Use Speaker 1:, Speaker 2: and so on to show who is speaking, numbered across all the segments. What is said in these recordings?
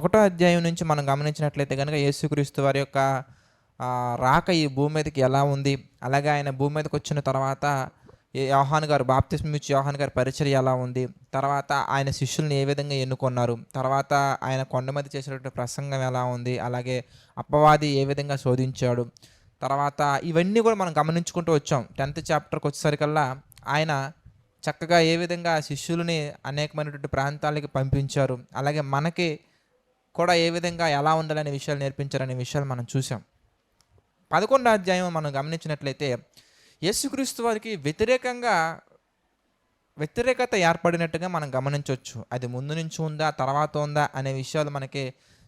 Speaker 1: ఒకటో అధ్యాయం నుంచి మనం గమనించినట్లయితే కనుక యేసుక్రీస్తు వారి యొక్క రాక ఈ భూమి మీదకి ఎలా ఉంది, అలాగే ఆయన భూమి మీదకి వచ్చిన తర్వాత యోహాను గారు బాప్తిస్మం ఇచ్చి యోహాను గారి పరిచర్య ఎలా ఉంది, తర్వాత ఆయన శిష్యుల్ని ఏ విధంగా ఎన్నుకున్నారు, తర్వాత ఆయన కొండ మీద చేసినటువంటి ప్రసంగం ఎలా ఉంది, అలాగే అపవాది ఏ విధంగా శోధించాడు, తర్వాత ఇవన్నీ కూడా మనం గమనించుకుంటూ వచ్చాం. 10th చాప్టర్కి వచ్చేసరికల్లా ఆయన చక్కగా ఏ విధంగా శిష్యులని అనేకమైనటువంటి ప్రాంతాలకి పంపించారు, అలాగే మనకి కూడా ఏ విధంగా ఎలా ఉండాలనే విషయాలు నేర్పించారనే విషయాలు మనం చూసాం. 11వ అధ్యాయం మనం గమనించినట్లయితే యేసుక్రీస్తు వారికి వ్యతిరేకత ఏర్పడినట్టుగా మనం గమనించవచ్చు. అది ముందు నుంచి ఉందా తర్వాత ఉందా అనే విషయాలు మనకి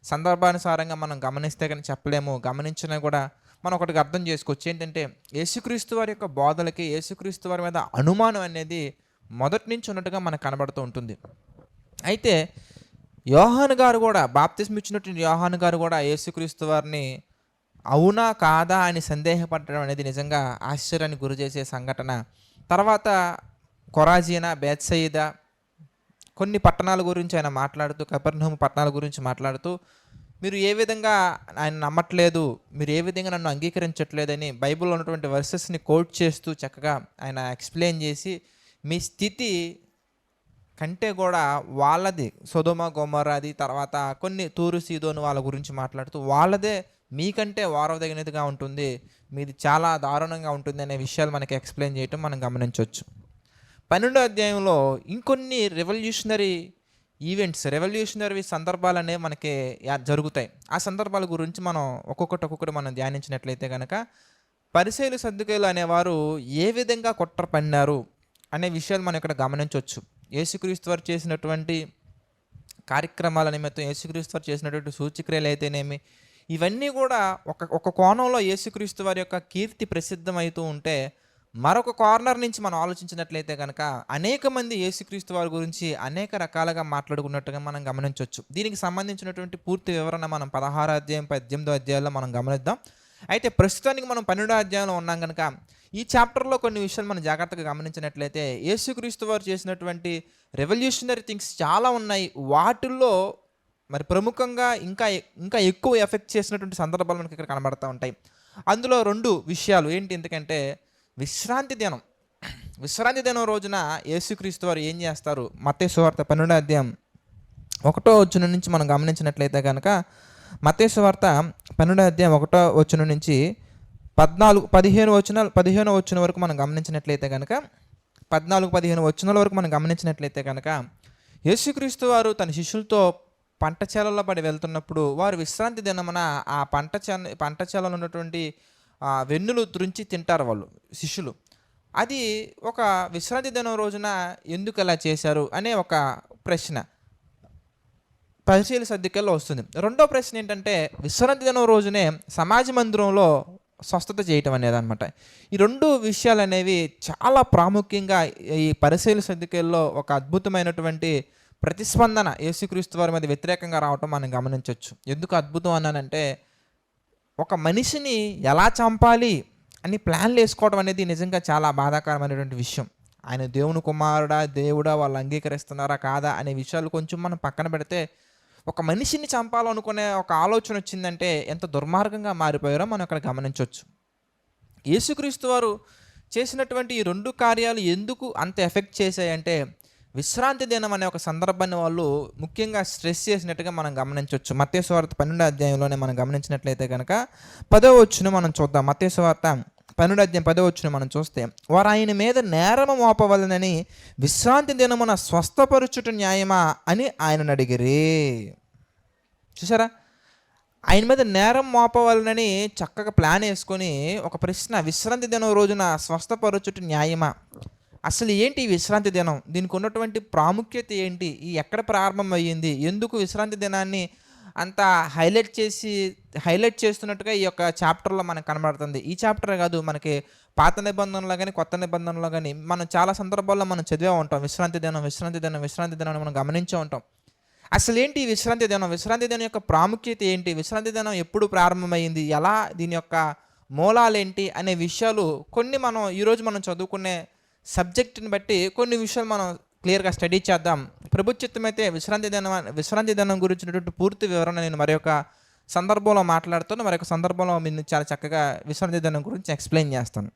Speaker 1: సందర్భానుసారంగా మనం గమనిస్తే కానీ చెప్పలేము. గమనించినా కూడా మనం ఒకటికి అర్థం చేసుకోవచ్చు. ఏంటంటే యేసుక్రీస్తు వారి యొక్క బోధలకి యేసుక్రీస్తు వారి మీద అనుమానం అనేది మొదటి నుంచి ఉన్నట్టుగా మనకు కనబడుతూ ఉంటుంది. అయితే యోహాను గారు కూడా బాప్తిస్మం ఇచ్చినటువంటి యోహాను గారు కూడా యేసుక్రీస్తు వారిని అవునా కాదా అని సందేహపడడం అనేది నిజంగా ఆశ్చర్యానికి గురి చేసే సంఘటన. తర్వాత కొరాజీనా, బేత్సయిదా కొన్ని పట్టణాల గురించి ఆయన మాట్లాడుతూ, కపెర్నహూము పట్టణాల గురించి మాట్లాడుతూ, మీరు ఏ విధంగా ఆయన నమ్మట్లేదు, మీరు ఏ విధంగా నన్ను అంగీకరించట్లేదని బైబిల్లో ఉన్నటువంటి వర్సెస్ని కోట్ చేస్తూ చక్కగా ఆయన ఎక్స్ప్లెయిన్ చేసి, మీ స్థితి కంటే కూడా వాళ్ళది సొదొమ గొమొర్రాది, తర్వాత కొన్ని తూరు సీదోను వాళ్ళ గురించి మాట్లాడుతూ వాళ్ళదే మీకంటే వారవదగినదిగా ఉంటుంది, మీది చాలా దారుణంగా ఉంటుంది అనే విషయాలు మనకి ఎక్స్ప్లెయిన్ చేయటం మనం గమనించవచ్చు. 12వ అధ్యాయంలో ఇంకొన్ని రెవల్యూషనరీ సందర్భాలు అనేవి మనకి జరుగుతాయి. ఆ సందర్భాల గురించి మనం ఒక్కొక్కటి మనం ధ్యానించినట్లయితే కనుక పరిసయ్యులు సద్దూకయ్యులు అనేవారు ఏ విధంగా కుట్ర పన్నారు అనే విషయాలు మనం ఇక్కడ గమనించవచ్చు. యేసుక్రీస్తు వారు చేసినటువంటి కార్యక్రమాల నిమిత్తం, యేసుక్రీస్తు వారు చేసినటువంటి సూచక్రియలు అయితేనేమి, ఇవన్నీ కూడా ఒక కోణంలో యేసుక్రీస్తు వారి యొక్క కీర్తి ప్రసిద్ధమవుతూ ఉంటే, మరొక కార్నర్ నుంచి మనం ఆలోచించినట్లయితే కనుక అనేక మంది యేసుక్రీస్తు వారి గురించి అనేక రకాలుగా మాట్లాడుకున్నట్టుగా మనం గమనించవచ్చు. దీనికి సంబంధించినటువంటి పూర్తి వివరణ మనం 16వ అధ్యాయం 18వ అధ్యాయంలో మనం గమనిద్దాం. అయితే ప్రస్తుతానికి మనం 12వ అధ్యాయంలో ఉన్నాం కనుక ఈ చాప్టర్లో కొన్ని విషయాలు మనం జాగ్రత్తగా గమనించినట్లయితే యేసుక్రీస్తు వారు చేసినటువంటి రెవల్యూషనరీ థింగ్స్ చాలా ఉన్నాయి. వాటిల్లో మరి ప్రముఖంగా ఇంకా ఎక్కువ ఎఫెక్ట్ చేసినటువంటి సందర్భాలు మనకి ఇక్కడ కనబడుతూ ఉంటాయి. అందులో 2 విషయాలు ఏంటి, ఎందుకంటే విశ్రాంతి దినం రోజున యేసుక్రీస్తు వారు ఏం చేస్తారు? మత్తయి సువార్త 12వ అధ్యాయం 1వ వచనం నుంచి మనం గమనించినట్లయితే కనుక మత్తయి సువార్త 12వ అధ్యాయం 1వ వచనం నుంచి 15వ వచనం వరకు మనం గమనించినట్లయితే కనుక 14-15 వచనాల వరకు మనం గమనించినట్లయితే కనుక యేసుక్రీస్తు వారు తన శిష్యులతో పంట చేలలో పడి వెళ్తున్నప్పుడు వారు విశ్రాంతి దినమున ఆ పంట చేలలో ఉన్నటువంటి వెన్నులు తురించి తింటారు వాళ్ళు శిష్యులు. అది ఒక విశ్రాంతి దినం రోజున ఎందుకు అలా చేశారు అనే ఒక ప్రశ్న పరిసయ్యుల సద్దూకయ్యుల్లో వస్తుంది. రెండో ప్రశ్న ఏంటంటే విశ్రాంతి దినం రోజునే సమాజ మందిరంలో స్వస్థత చేయటం అనేది అనమాట. ఈ 2 విషయాలు అనేవి చాలా ప్రాముఖ్యంగా ఈ పరిసయ్యుల సద్దూకయ్యుల్లో ఒక అద్భుతమైనటువంటి ప్రతిస్పందన యేసుక్రీస్తు వారి మీద వ్యతిరేకంగా రావటం మనం గమనించవచ్చు. ఎందుకు అద్భుతం అన్నానంటే, ఒక మనిషిని ఎలా చంపాలి అని ప్లాన్లు వేసుకోవడం అనేది నిజంగా చాలా బాధాకరమైనటువంటి విషయం. ఆయన దేవుని కుమారుడా, దేవుడా, వాళ్ళు అంగీకరిస్తున్నారా కాదా అనే విషయాలు కొంచెం మనం పక్కన పెడితే, ఒక మనిషిని చంపాలనుకునే ఒక ఆలోచన వచ్చిందంటే ఎంత దుర్మార్గంగా మారిపోయారో మనం అక్కడ గమనించవచ్చు. యేసుక్రీస్తు వారు చేసినటువంటి ఈ 2 కార్యాలు ఎందుకు అంత ఎఫెక్ట్ చేశాయంటే, విశ్రాంతి దినం అనే ఒక సందర్భాన్ని వాళ్ళు ముఖ్యంగా స్ట్రెస్ చేసినట్టుగా మనం గమనించవచ్చు. మత్తయి సువార్త 12వ అధ్యాయంలోనే మనం గమనించినట్లయితే కనుక 10వ వచనం మనం చూద్దాం. మత్తయి సువార్త 12వ అధ్యాయం 10వ వచనం మనం చూస్తే, వారు ఆయన మీద నేరము మోపవలనని విశ్రాంతి దినమున స్వస్థపరచుట న్యాయమా అని ఆయనను అడిగిరి. చూసారా, ఆయన మీద నేరం మోపవలనని చక్కగా ప్లాన్ వేసుకొని ఒక ప్రశ్న, విశ్రాంతి దినం రోజున స్వస్థపరచుట న్యాయమా? అసలు ఏంటి ఈ విశ్రాంతి దినం? దీనికి ఉన్నటువంటి ప్రాముఖ్యత ఏంటి? ఎక్కడ ప్రారంభం అయ్యింది? ఎందుకు విశ్రాంతి దినాన్ని అంత హైలైట్ చేస్తున్నట్టుగా ఈ యొక్క చాప్టర్లో మనకు కనబడుతుంది. ఈ చాప్టర్ కాదు, మనకి పాత నిబంధనలో కానీ కొత్త నిబంధనలో కానీ మనం చాలా సందర్భాల్లో మనం చదివే ఉంటాం. విశ్రాంతి దినం మనం గమనించే ఉంటాం. అసలు ఏంటి ఈ విశ్రాంతి దినం యొక్క ప్రాముఖ్యత ఏంటి? విశ్రాంతి దినం ఎప్పుడు ప్రారంభమైంది? ఎలా దీని యొక్క మూలాలేంటి అనే విషయాలు కొన్ని మనం ఈరోజు మనం చదువుకునే సబ్జెక్టుని బట్టి కొన్ని విషయాలు మనం క్లియర్గా స్టడీ చేద్దాం. ప్రభుత్వమైతే విశ్రాంతి దినం గురించినటువంటి పూర్తి వివరణ నేను మరొక సందర్భంలో మాట్లాడుతాను. మరొక సందర్భంలో నేను చాలా చక్కగా విశ్రాంతి దినం గురించి ఎక్స్ప్లెయిన్ చేస్తాను.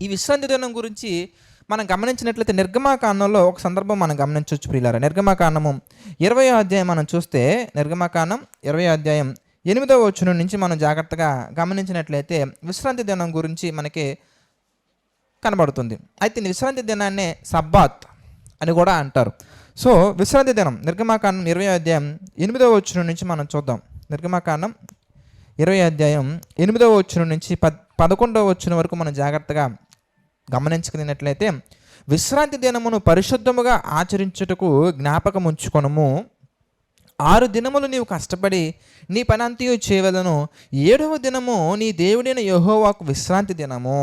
Speaker 1: ఈ విశ్రాంతి దినం గురించి మనం గమనించినట్లయితే నిర్గమాకాండంలో ఒక సందర్భం మనం గమనించవచ్చు ప్రియులారా. నిర్గమాకాండము 20వ అధ్యాయం మనం చూస్తే, నిర్గమాకాండం 20వ అధ్యాయం 8వ వచనం నుంచి మనం జాగ్రత్తగా గమనించినట్లయితే విశ్రాంతి దినం గురించి మనకి కనబడుతుంది. అయితే విశ్రాంతి దినాన్నే సబ్బాత్ అని కూడా అంటారు. సో విశ్రాంతి దినం నిర్గమాకాండం 20వ అధ్యాయం 8వ వచనం నుంచి మనం చూద్దాం. నిర్గమాకాండం 20వ అధ్యాయం 8వ వచనం నుంచి 11వ వచనం వరకు మనం జాగ్రత్తగా గమనించుకున్నట్లయితే, విశ్రాంతి దినమును పరిశుద్ధముగా ఆచరించుటకు జ్ఞాపకం ఉంచుకొనుము. 6 దినములు నీవు కష్టపడి నీ పనంతయు చేయవలను. 7వ దినము నీ దేవుడైన యెహోవాకు విశ్రాంతి దినము.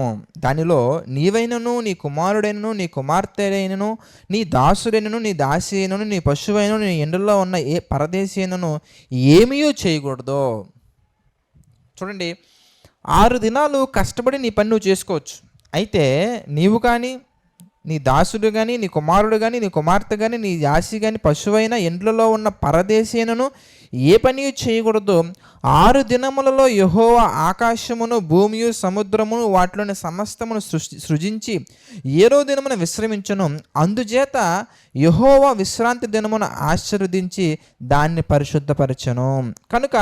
Speaker 1: దానిలో నీవైనను, నీ కుమారుడైనను, నీ కుమార్తెడైనను, నీ దాసుడైనను, నీ దాసి అయినను, నీ పశువైనను, నీ ఎండులో ఉన్న ఏ పరదేశి అయినను ఏమీ చేయకూడదు. చూడండి, 6 దినాలు కష్టపడి నీ పని నువ్వు చేసుకోవచ్చు. అయితే నీవు కానీ, నీ దాసుడు కానీ, నీ కుమారుడు కానీ, నీ కుమార్తె కానీ, నీ దాసి కానీ, పశువైన ఎండ్లలో ఉన్న పరదేశీనను ఏ పని చేయకూడదు. 6 దినములలో యెహోవా ఆకాశమును, భూమియు, సముద్రమును, వాటిలోని సమస్తమును సృజించి 7వ దినమున విశ్రమించును. అందుచేత యెహోవా విశ్రాంతి దినమును ఆశీర్వదించి దాన్ని పరిశుద్ధపరచను. కనుక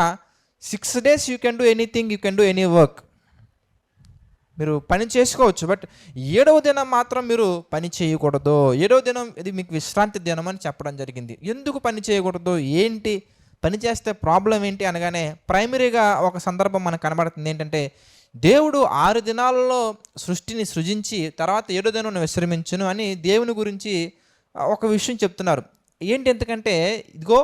Speaker 1: 6 days you can do anything, you can do any work. మీరు పని చేసుకోవచ్చు, బట్ 7వ దినం మాత్రం మీరు పని చేయకూడదు. 7వ దినం ఇది మీకు విశ్రాంతి దినం అని చెప్పడం జరిగింది. ఎందుకు పని చేయకూడదు, ఏంటి, పని చేస్తే ప్రాబ్లం ఏంటి అనగానే ప్రైమరీగా ఒక సందర్భం మనకు కనబడుతుంది. ఏంటంటే, దేవుడు 6 దినాలలో సృష్టిని సృజించి తర్వాత 7వ దినం విశ్రమించును అని దేవుని గురించి ఒక విషయం చెప్తున్నారు. ఏంటి, ఎందుకంటే ఇదిగో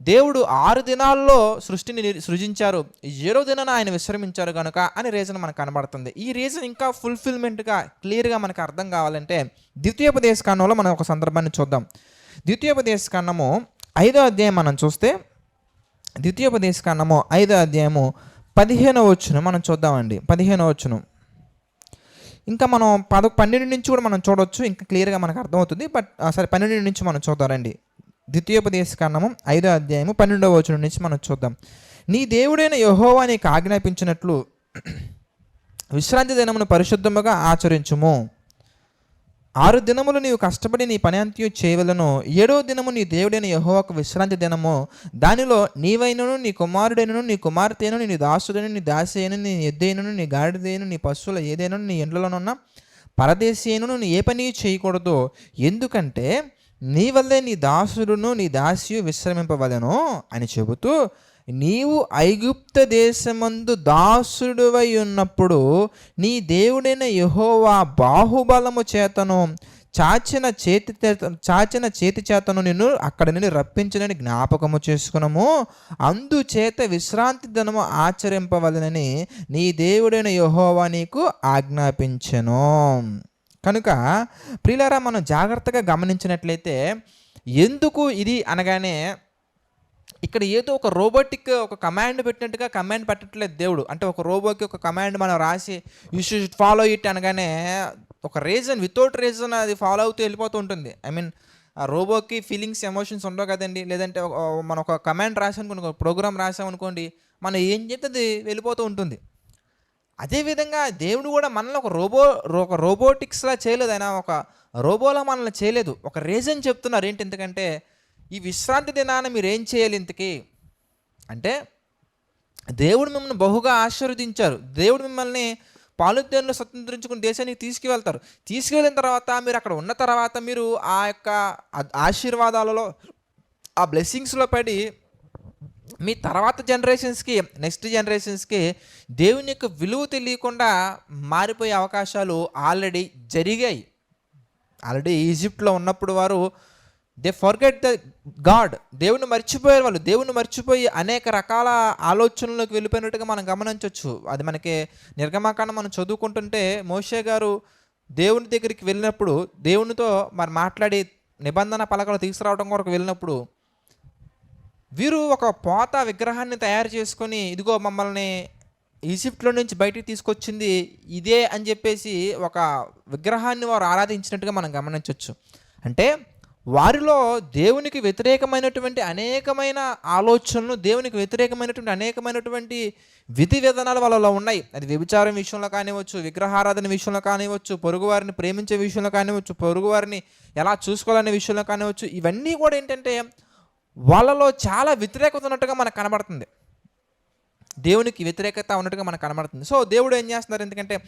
Speaker 1: దేవుడు 6 దినాల్లో సృష్టిని సృజించారు, 7వ దినాన ఆయన విశ్రమించారు కనుక అని రీజన్ మనకు కనబడుతుంది. ఈ రీజన్ ఇంకా ఫుల్ఫిల్మెంట్గా క్లియర్గా మనకు అర్థం కావాలంటే ద్వితీయోపదేశకాండంలో మనం ఒక సందర్భాన్ని చూద్దాం. ద్వితీయోపదేశకాండము 5వ అధ్యాయం మనం చూస్తే, ద్వితీయోపదేశకాండము 5వ అధ్యాయము 15వ వచనం మనం చూద్దామండి. 15వ వచనం ఇంకా మనం 12 నుంచి కూడా మనం చూడవచ్చు, ఇంకా క్లియర్గా మనకు అర్థమవుతుంది. బట్ సరే 12 నుంచి మనం చూద్దామండి. ద్వితీయోపదేశకాండము 5వ అధ్యాయము 12వ వచనం నుంచి మనం చూద్దాం. నీ దేవుడైన యెహోవా నీకు ఆజ్ఞాపించినట్లు విశ్రాంతి దినమును పరిశుద్ధముగా ఆచరించుము. 6 దినములు నీవు కష్టపడి నీ పని అంతయు చేయవలను. 7వ దినము నీ దేవుడైన యెహోవాకు విశ్రాంతి దినము. దానిలో నీవైనను, నీ కుమారుడైనను, నీ కుమార్తెను, నీ దాసుడైన, నీ దాసి అయిన, నీ ఎద్దైనను, నీ గాడిదైన, నీ పశువుల ఏదైనా, నీ ఎండ్లలోనున్న పరదేశీ అయినను నీ ఏ పని చేయకూడదు. ఎందుకంటే నీ వల్లే నీ దాసుడును నీ దాసియు విశ్రమింపవలెను అని చెబుతూ, నీవు ఐగుప్త దేశమందు దాసుడువై ఉన్నప్పుడు నీ దేవుడైన యెహోవా బాహుబలము చేతను చాచిన చేతి చేతను నిన్ను అక్కడి నుండి రప్పించనని జ్ఞాపకము చేసుకునము. అందుచేత విశ్రాంతి దినము ఆచరింపవలనని నీ దేవుడైన యెహోవా నీకు ఆజ్ఞాపించెను. కనుక ప్రియులారా, మనం జాగ్రత్తగా గమనించినట్లయితే ఎందుకు ఇది అనగానే ఇక్కడ ఏదో ఒక రోబోటిక్ ఒక కమాండ్ పెట్టినట్టుగా కమాండ్ పెట్టట్లేదు దేవుడు. అంటే ఒక రోబోకి ఒక కమాండ్ మనం రాసి యూ షుడ్ ఫాలో ఇట్ అనగానే ఒక రీజన్, వితౌట్ రీజన్ అది ఫాలో అవుతూ వెళ్ళిపోతూ ఉంటుంది. ఐ మీన్ ఆ రోబోకి ఫీలింగ్స్, ఎమోషన్స్ ఉండవు కదండి. లేదంటే మనం ఒక కమాండ్ రాసామనుకోండి, ఒక ప్రోగ్రామ్ రాసామనుకోండి, మనం ఏం చెప్తే వెళ్ళిపోతూ ఉంటుంది. అదేవిధంగా దేవుడు కూడా మనల్ని ఒక రోబోటిక్స్లా చేయలేదు. ఆయన ఒక రోబోలా మనల్ని చేయలేదు. ఒక రీజన్ చెప్తున్నారు. ఏంటి, ఎందుకంటే ఈ విశ్రాంతి దినాన మీరు ఏం చేయాలి ఇంతకీ అంటే, దేవుడు మిమ్మల్ని బహుగా ఆశీర్వదించారు. దేవుడు మిమ్మల్ని పాలుతేనలో స్వతంత్రించుకుని దేశానికి తీసుకువెళ్తారు. తీసుకువెళ్ళిన తర్వాత మీరు అక్కడ ఉన్న తర్వాత మీరు ఆ యొక్క ఆశీర్వాదాలలో, ఆ బ్లెస్సింగ్స్లో పడి మీ తర్వాత జనరేషన్స్కి, నెక్స్ట్ జనరేషన్స్కి దేవుని యొక్క విలువ తెలియకుండా మారిపోయే అవకాశాలు ఆల్రెడీ జరిగాయి. ఆల్రెడీ ఈజిప్ట్లో ఉన్నప్పుడు వారు దే ఫర్గెట్ ద గాడ్, దేవుని మర్చిపోయారు. వాళ్ళు దేవుని మర్చిపోయి అనేక రకాల ఆలోచనలకు వెళ్ళిపోయినట్టుగా మనం గమనించవచ్చు. అది మనకి నిర్గమాకాండం మనం చదువుకుంటుంటే మోషే గారు దేవుని దగ్గరికి వెళ్ళినప్పుడు, దేవునితో మరి మాట్లాడి నిబంధన పలకలు తీసుకురావడం కొరకు వెళ్ళినప్పుడు వీరు ఒక పోత విగ్రహాన్ని తయారు చేసుకొని, ఇదిగో మమ్మల్ని ఈజిప్ట్లో నుంచి బయటికి తీసుకొచ్చింది ఇదే అని చెప్పేసి ఒక విగ్రహాన్ని వారు ఆరాధించినట్టుగా మనం గమనించవచ్చు. అంటే వారిలో దేవునికి వ్యతిరేకమైనటువంటి అనేకమైన ఆలోచనలు, దేవునికి వ్యతిరేకమైనటువంటి అనేకమైనటువంటి విధి విధానాలు వాళ్ళలో ఉన్నాయి. అది వ్యభిచారం విషయంలో కానివ్వచ్చు, విగ్రహారాధన విషయంలో కానివ్వచ్చు, పొరుగువారిని ప్రేమించే విషయంలో కానివ్వచ్చు, పొరుగువారిని ఎలా చూసుకోవాలనే విషయంలో కానివ్వచ్చు. ఇవన్నీ కూడా ఏంటంటే వాళ్ళలో చాలా వ్యతిరేకత ఉన్నట్టుగా మనకు కనబడుతుంది. దేవునికి వ్యతిరేకత ఉన్నట్టుగా మనకు కనబడుతుంది. సో దేవుడు ఏం చేస్తున్నారు, ఎందుకంటే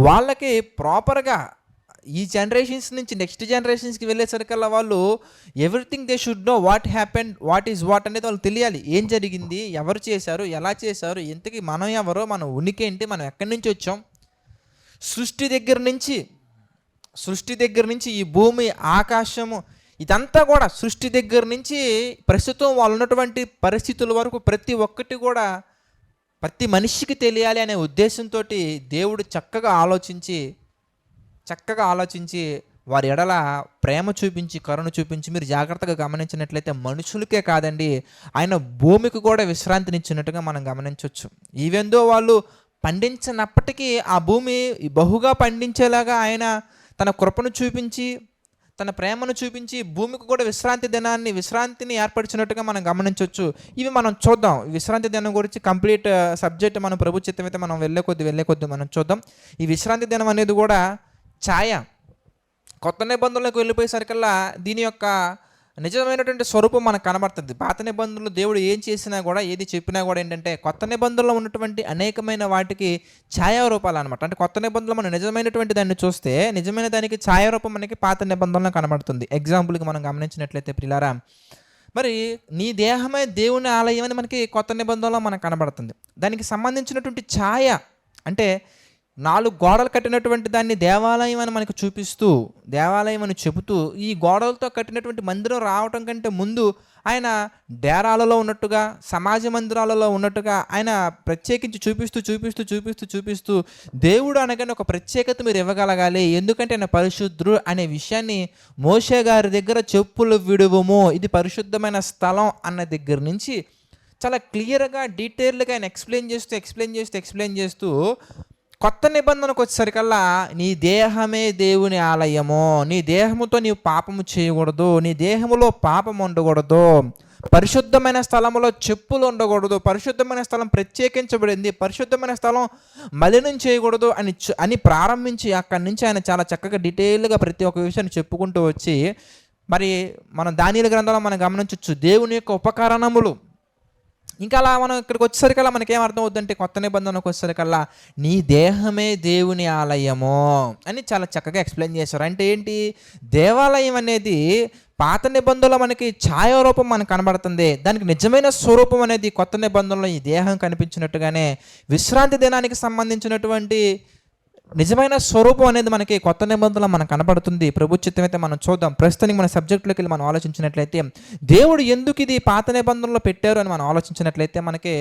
Speaker 1: వాళ్ళకి ప్రాపర్గా ఈ జనరేషన్స్ నుంచి నెక్స్ట్ జనరేషన్స్కి వెళ్ళేసరికల్లా వాళ్ళు everything they should know what happen, what is what అనేది వాళ్ళు తెలియాలి. ఏం జరిగింది, ఎవరు చేశారు, ఎలా చేశారు, ఇంతకీ మనం ఎవరో, మన ఉనికి ఏంటి, మనం ఎక్కడి నుంచి వచ్చాం, సృష్టి దగ్గర నుంచి ఈ భూమి ఆకాశము ఇదంతా కూడా సృష్టి దగ్గర నుంచి ప్రస్తుతం వాళ్ళు ఉన్నటువంటి పరిస్థితుల వరకు ప్రతి ఒక్కటి కూడా ప్రతి మనిషికి తెలియాలి అనే ఉద్దేశంతో దేవుడు చక్కగా ఆలోచించి వారి ఎడల ప్రేమ చూపించి, కరుణ చూపించి, మీరు జాగ్రత్తగా గమనించినట్లయితే మనుషులకే కాదండి, ఆయన భూమికి కూడా విశ్రాంతినిచ్చినట్టుగా మనం గమనించవచ్చు. ఈవెందో వాళ్ళు పండించినప్పటికీ ఆ భూమి బహుగా పండించేలాగా ఆయన తన కృపను చూపించి, తన ప్రేమను చూపించి భూమికి కూడా విశ్రాంతిని ఏర్పరిచినట్టుగా మనం గమనించవచ్చు. ఇవి మనం చూద్దాం. విశ్రాంతి దినం గురించి కంప్లీట్ సబ్జెక్ట్ మనం ప్రభు చిత్తం అయితే మనం వెళ్ళే కొద్ది మనం చూద్దాం. ఈ విశ్రాంతి దినం అనేది కూడా ఛాయ. కొత్త నిబంధనలకు వెళ్ళిపోయేసరికల్లా దీని యొక్క నిజమైనటువంటి స్వరూపం మనకు కనబడుతుంది. పాత నిబంధనలు దేవుడు ఏం చేసినా కూడా, ఏది చెప్పినా కూడా ఏంటంటే కొత్త నిబంధనలో ఉన్నటువంటి అనేకమైన వాటికి ఛాయారూపాలు అనమాట. అంటే కొత్త నిబంధనలు మనం నిజమైనటువంటి దాన్ని చూస్తే నిజమైన దానికి ఛాయారూపం మనకి పాత నిబంధనలో కనబడుతుంది. ఎగ్జాంపుల్కి మనం గమనించినట్లయితే ప్రియులారా, మరి నీ దేహమే దేవుని ఆలయం అని మనకి కొత్త నిబంధనలో మనకు కనబడుతుంది. దానికి సంబంధించినటువంటి ఛాయ అంటే 4 గోడలు కట్టినటువంటి దాన్ని దేవాలయం అని మనకు చూపిస్తూ, దేవాలయం అని చెబుతూ, ఈ గోడలతో కట్టినటువంటి మందిరం రావటం కంటే ముందు ఆయన డేరాలలో ఉన్నట్టుగా, సమాజ మందిరాలలో ఉన్నట్టుగా ఆయన ప్రత్యేకించి చూపిస్తూ దేవుడు అనగానే ఒక ప్రత్యేకత మీరు ఇవ్వగలగాలి, ఎందుకంటే ఆయన పరిశుద్ధుడు అనే విషయాన్ని మోషే గారి దగ్గర చెప్పులు విడువము, ఇది పరిశుద్ధమైన స్థలం అన్న దగ్గర నుంచి చాలా క్లియర్గా డీటెయిల్గా ఆయన ఎక్స్ప్లెయిన్ చేస్తూ కొత్త నిబంధనకు వచ్చేసరికల్లా నీ దేహమే దేవుని ఆలయము, నీ దేహముతో నీవు పాపము చేయకూడదు, నీ దేహములో పాపం ఉండకూడదు, పరిశుద్ధమైన స్థలంలో చెప్పులు ఉండకూడదు, పరిశుద్ధమైన స్థలం ప్రత్యేకించబడింది, పరిశుద్ధమైన స్థలం మలినం చేయకూడదు అని ప్రారంభించి అక్కడి నుంచి ఆయన చాలా చక్కగా డీటెయిల్గా ప్రతి ఒక్క విషయాన్ని చెప్పుకుంటూ వచ్చి, మరి మనం దానియేలు గ్రంథంలో మనం గమనించవచ్చు దేవుని యొక్క ఉపకరణములు. ఇంకా అలా మనం ఇక్కడికి వచ్చేసరికల్లా మనకేం అర్థం అవుతుందంటే కొత్త నిబంధనకు వచ్చేసరికల్లా నీ దేహమే దేవుని ఆలయము అని చాలా చక్కగా ఎక్స్ప్లెయిన్ చేశారు. అంటే ఏంటి, దేవాలయం అనేది పాత నిబంధనలో మనకి ఛాయారూపం మనకు కనబడుతుంది, దానికి నిజమైన స్వరూపం అనేది కొత్త నిబంధనలో ఈ దేహం కనిపించినట్టుగానే విశ్రాంతి దినానికి సంబంధించినటువంటి నిజమైన స్వరూపం అనేది మనకి కొత్త నిబంధనలో మనకు కనబడుతుంది. ప్రభు చిత్తం అయితే మనం చూద్దాం. ప్రస్తుతానికి మన సబ్జెక్టులోకి వెళ్ళి మనం ఆలోచించినట్లయితే దేవుడు ఎందుకు ఇది పాత నిబంధనలో పెట్టారు అని మనం ఆలోచించినట్లయితే మనకి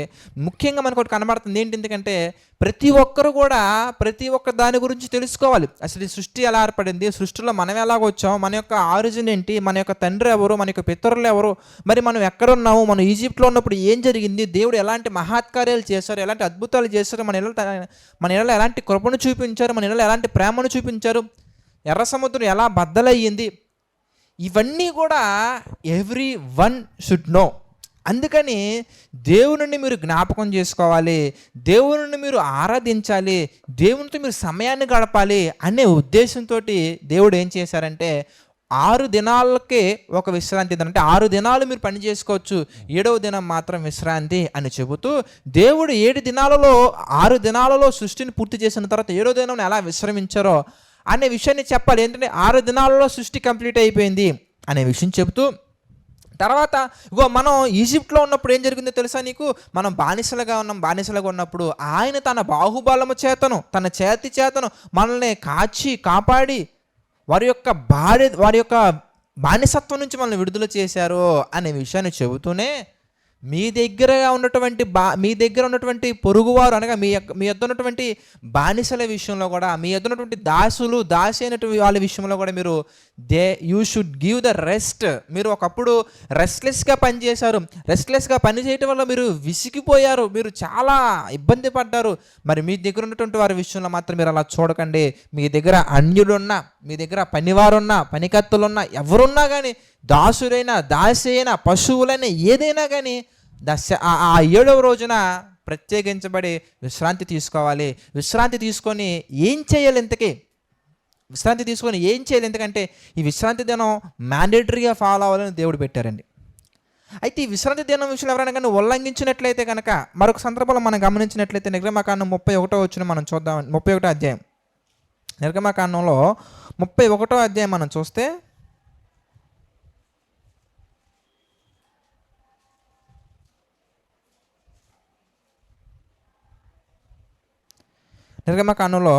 Speaker 1: ముఖ్యంగా మనకు ఒకటి కనబడుతుంది. ఏంటి, ఎందుకంటే ప్రతి ఒక్కరు కూడా ప్రతి ఒక్క దాని గురించి తెలుసుకోవాలి. అసలు ఈ సృష్టి ఎలా ఏర్పడింది, సృష్టిలో మనం ఎలాగొచ్చాం, మన యొక్క ఆరిజిన్ ఏంటి, మన యొక్క తండ్రి ఎవరు, మన యొక్క పితరులు ఎవరు, మరి మనం ఎక్కడున్నాము, మనం ఈజిప్ట్లో ఉన్నప్పుడు ఏం జరిగింది, దేవుడు ఎలాంటి మహత్కార్యాలు చేశారు, ఎలాంటి అద్భుతాలు చేశారు, మన ఇళ్ళలో ఎలాంటి కృపను చూపించారు, మన ఇళ్ళలో ఎలాంటి ప్రేమను చూపించారు, ఎర్ర సముద్రం ఎలా బద్దలయ్యింది, ఇవన్నీ కూడా ఎవ్రీ వన్ షుడ్ నో. అందుకని దేవుని మీరు జ్ఞాపకం చేసుకోవాలి, దేవుని మీరు ఆరాధించాలి, దేవునితో మీరు సమయాన్ని గడపాలి అనే ఉద్దేశంతో దేవుడు ఏం చేశారంటే 6 దినాలకే ఒక విశ్రాంతి, అంటే 6 దినాలు మీరు పని చేసుకోవచ్చు, 7వ దినం మాత్రం విశ్రాంతి అని చెబుతూ దేవుడు 6 దినాలలో సృష్టిని పూర్తి చేసిన తర్వాత 7వ దినం ఎలా విశ్రమించారో అనే విషయాన్ని చెప్పాలి. ఏంటంటే 6 దినాలలో సృష్టి కంప్లీట్ అయిపోయింది అనే విషయం చెబుతూ, తర్వాత మనం ఈజిప్ట్లో ఉన్నప్పుడు ఏం జరిగిందో తెలుసా నీకు, మనం బానిసలుగా ఉన్నప్పుడు ఆయన తన బాహుబలము చేతను, తన చేతి చేతను మనల్ని కాపాడి వారి యొక్క బానిసత్వం నుంచి మనల్ని విడుదల చేశారు అనే విషయాన్ని చెబుతూనే మీ దగ్గర ఉన్నటువంటి పొరుగువారు అనగా మీ యొద్ద ఉన్నటువంటి బానిసల విషయంలో కూడా, మీ యొద్ద ఉన్నటువంటి దాసి అయినటువంటి వాళ్ళ విషయంలో కూడా మీరు you should give the rest. మీరు ఒకప్పుడు రెస్ట్లెస్గా పనిచేశారు, రెస్ట్లెస్గా పని చేయటం వల్ల మీరు విసిగిపోయారు, మీరు చాలా ఇబ్బంది పడ్డారు. మరి మీ దగ్గర ఉన్నటువంటి వారి విషయంలో మాత్రం మీరు అలా చూడకండి. మీ దగ్గర అన్యులున్నా, మీ దగ్గర పనివారున్నా, పనికత్తులున్నా, ఎవరున్నా కానీ దాసుడైనా, దాసి అయినా, పశువులైనా, ఏదైనా కానీ ఆ 7వ రోజున ప్రత్యేకించబడి విశ్రాంతి తీసుకోవాలి. విశ్రాంతి తీసుకొని ఏం చేయాలి ఇంతకీ? విశ్రాంతి తీసుకొని ఏం చేయాలి? ఎందుకంటే ఈ విశ్రాంతి దినం మ్యాండేటరీగా ఫాలో అవ్వాలని దేవుడు పెట్టారండి. అయితే ఈ విశ్రాంతి దినం విషయంలో ఎవరైనా కానీ ఉల్లంఘించినట్లయితే కనుక మరొక సందర్భంలో మనం గమనించినట్లయితే నిర్గమకాండం 31 వచ్చిన మనం చూద్దాం. 31 అధ్యాయం, నిర్గమకాండంలో 31 అధ్యాయం మనం చూస్తే, నిర్గమకాండంలో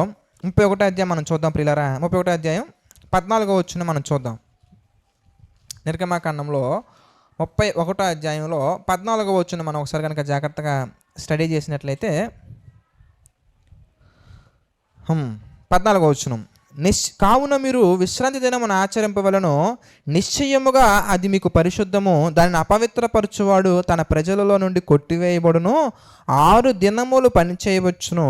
Speaker 1: 31 అధ్యాయం మనం చూద్దాం ప్రియులారా. 31 అధ్యాయం 14 వచ్చిన మనం చూద్దాం. నిర్గమకాండంలో 31 అధ్యాయంలో 14 వచ్చిన మనం ఒకసారి కనుక జాగ్రత్తగా స్టడీ చేసినట్లయితే 14 వచ్చును. కావున మీరు విశ్రాంతి దినమును ఆచరింపవలను, నిశ్చయముగా అది మీకు పరిశుద్ధము, దానిని అపవిత్రపరచువాడు తన ప్రజలలో నుండి కొట్టివేయబడును. 6 దినములు పనిచేయవచ్చును,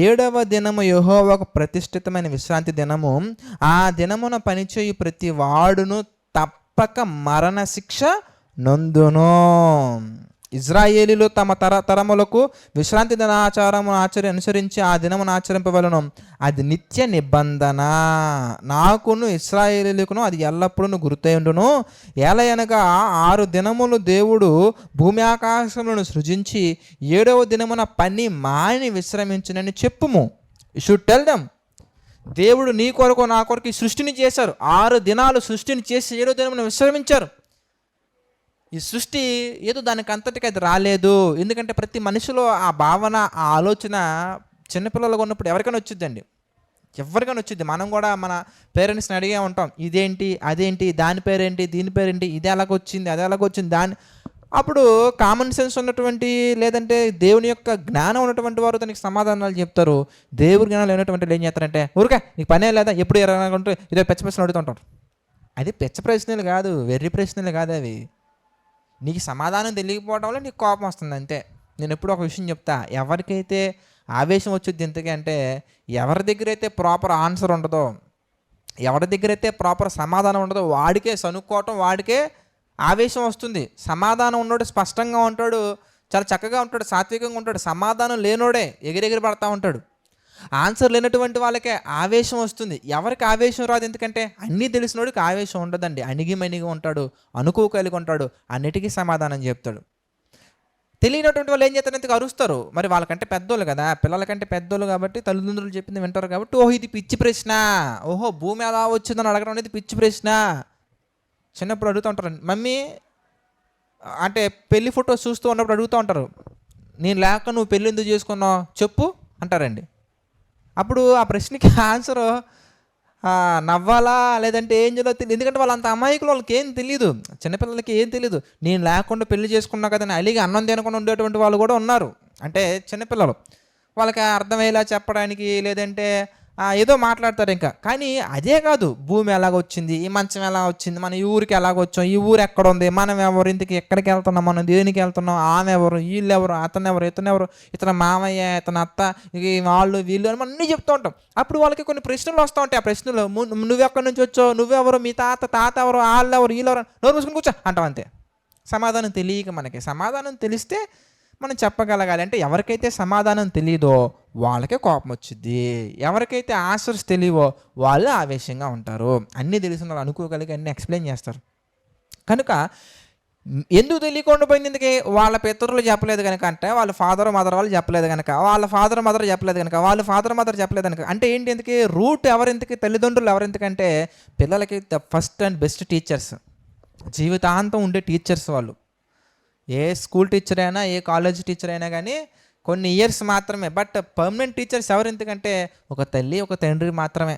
Speaker 1: 7వ దినము యెహోవాకు ప్రతిష్ఠితమైన విశ్రాంతి దినము. ఆ దినమున పనిచేయు ప్రతి వాడును తప్పక మరణశిక్ష నొందును. ఇజ్రాయేలీలు తమ తరములకు విశ్రాంతి దినాచారము అనుసరించి ఆ దినమును ఆచరింపవలను. అది నిత్య నిబంధన, నాకును ఇశ్రాయేలీలకును అది ఎల్లప్పుడూ గుర్తై ఉండును. ఏలయనగా 6 దినములు దేవుడు భూమి ఆకాశములను సృజించి 7వ దినమున పని మాని విశ్రమించునని చెప్పుము. You should tell them. దేవుడు నీ కొరకు నా కొరకు ఈ సృష్టిని చేశారు. 6 దినాలు సృష్టిని చేసి 7వ దినమున విశ్రమించారు. ఈ సృష్టి ఏదో దానికి అంతటికి అది రాలేదు. ఎందుకంటే ప్రతి మనిషిలో ఆ భావన, ఆ ఆలోచన చిన్నపిల్లలుగా ఉన్నప్పుడు ఎవరికైనా వచ్చిందండి, ఎవరికైనా వచ్చింది. మనం కూడా మన పేరెంట్స్ని అడిగే ఉంటాం, ఇదేంటి, అదేంటి, దాని పేరేంటి, దీని పేరేంటి, ఇది ఎలాగొచ్చింది, అది ఎలాగొచ్చింది, దాని. అప్పుడు కామన్ సెన్స్ ఉన్నటువంటి, లేదంటే దేవుని యొక్క జ్ఞానం ఉన్నటువంటి వారు దానికి సమాధానాలు చెప్తారు. దేవుడి జ్ఞానం లేనటువంటి ఏం చేస్తారంటే, ఊరికే నీకు పనే లేదా, ఎప్పుడు ఎలాగంటే ఇదే పెచ్చ ప్రశ్నలు అడుగుతుంటారు. అది పెచ్చ ప్రశ్నలు కాదు, వెర్రి ప్రశ్నలు కాదు అవి. నీకు సమాధానం తెలియకపోవడం వల్ల నీకు కోపం వస్తుంది అంతే. నేను ఎప్పుడు ఒక విషయం చెప్తా, ఎవరికైతే ఆవేశం వచ్చింది ఇంతకీ అంటే, ఎవరి దగ్గర అయితే ప్రాపర్ ఆన్సర్ ఉండదో, ఎవరి దగ్గర అయితే ప్రాపర్ సమాధానం ఉండదో వాడికే సనుక్కోవటం, వాడికే ఆవేశం వస్తుంది. సమాధానం ఉన్నోడు స్పష్టంగా ఉంటాడు, చాలా చక్కగా ఉంటాడు, సాత్వికంగా ఉంటాడు. సమాధానం లేనోడే ఎగిరెగిరి పడతా ఉంటాడు. ఆన్సర్ లేనటువంటి వాళ్ళకే ఆవేశం వస్తుంది. ఎవరికి ఆవేశం రాదు, ఎందుకంటే అన్నీ తెలిసినోడికి ఆవేశం ఉండదండి. అణిగిమణిగి ఉంటాడు, అనుకో కలిగి ఉంటాడు, అన్నిటికీ సమాధానం చెప్తాడు. తెలియనటువంటి వాళ్ళు ఏం చేస్తారు, ఎందుకు అరుస్తారు. మరి వాళ్ళకంటే పెద్దోళ్ళు కదా, పిల్లలకంటే పెద్దోళ్ళు కాబట్టి తల్లిదండ్రులు చెప్పింది వింటారు కాబట్టి, ఓహో ఇది పిచ్చి ప్రశ్న, ఓహో భూమి ఎలా వచ్చిందని అడగడం అనేది పిచ్చి ప్రశ్న. చిన్నప్పుడు అడుగుతూ ఉంటారు, మమ్మీ అంటే పెళ్లి ఫోటో చూస్తూ ఉన్నప్పుడు అడుగుతూ ఉంటారు, నేను లేక నువ్వు పెళ్ళి ఎందుకు చేసుకున్నావు చెప్పు అంటారండి. అప్పుడు ఆ ప్రశ్నకి ఆన్సరు నవ్వాలా లేదంటే ఏం చేయాలో తెలియదు. ఎందుకంటే వాళ్ళు అంత అమాయకులు, వాళ్ళకి ఏం తెలియదు, చిన్నపిల్లలకి ఏం తెలియదు. నేను లేకుండా పెళ్లి చేసుకున్నా కదని అలిగి అన్నం తినకుండా ఉండేటువంటి వాళ్ళు కూడా ఉన్నారు. అంటే చిన్నపిల్లలు, వాళ్ళకి అర్థమయ్యేలా చెప్పడానికి లేదంటే ఏదో మాట్లాడతారు ఇంకా. కానీ అదే కాదు, భూమి ఎలాగొచ్చింది, ఈ మంచం ఎలా వచ్చింది, మన ఈ ఊరికి ఎలాగొచ్చాం, ఈ ఊరు ఎక్కడ ఉంది, మనం ఎవరు, ఇంతకి ఎక్కడికి వెళ్తున్నాం, మనం దేనికి వెళ్తున్నాం, ఆమె ఎవరు, వీళ్ళు ఎవరు, అతను ఎవరు, ఇతను ఎవరు, ఇతను మామయ్య, ఇతను అత్త, వాళ్ళు వీళ్ళు అని మనం అన్నీ చెప్తూ ఉంటాం. అప్పుడు వాళ్ళకి కొన్ని ప్రశ్నలు వస్తూ ఉంటాయి. ఆ ప్రశ్నలు, నువ్వెక్కడి నుంచి వచ్చావు, నువ్వెవరు, మీ తాత ఎవరు, వాళ్ళు ఎవరు, వీళ్ళు ఎవరు, నోరు మూసుకుని కూర్చో అంటాం అంతే. సమాధానం తెలియక, మనకి సమాధానం తెలిస్తే మనం చెప్పగలగాలి. అంటే ఎవరికైతే సమాధానం తెలియదో వాళ్ళకే కోపం వచ్చింది, ఎవరికైతే ఆన్సర్స్ తెలియవో వాళ్ళు ఆవేశంగా ఉంటారు. అన్నీ తెలిసిన వాళ్ళు అనుకోగలిగి అన్నీ ఎక్స్ప్లెయిన్ చేస్తారు. కనుక ఎందుకు తెలియకుండా పోయింది, ఎందుకే వాళ్ళ పితరులు చెప్పలేదు కనుక, అంటే వాళ్ళ ఫాదర్ మదర్ వాళ్ళు చెప్పలేదు కనుక, వాళ్ళ ఫాదర్ మదర్ చెప్పలేదు కనుక, వాళ్ళ ఫాదర్ మదర్ చెప్పలేదు కనుక. అంటే ఏంటి, ఎందుకు రూట్ ఎవరింతకి, తల్లిదండ్రులు ఎవరింతకంటే పిల్లలకి the first and best teachers, జీవితాంతం ఉండే టీచర్స్ వాళ్ళు. ఏ స్కూల్ టీచర్ అయినా, ఏ కాలేజ్ టీచర్ అయినా కానీ కొన్ని ఇయర్స్ మాత్రమే. బట్ పర్మనెంట్ టీచర్స్ ఎవరు ఎందుకంటే ఒక తల్లి ఒక తండ్రి మాత్రమే.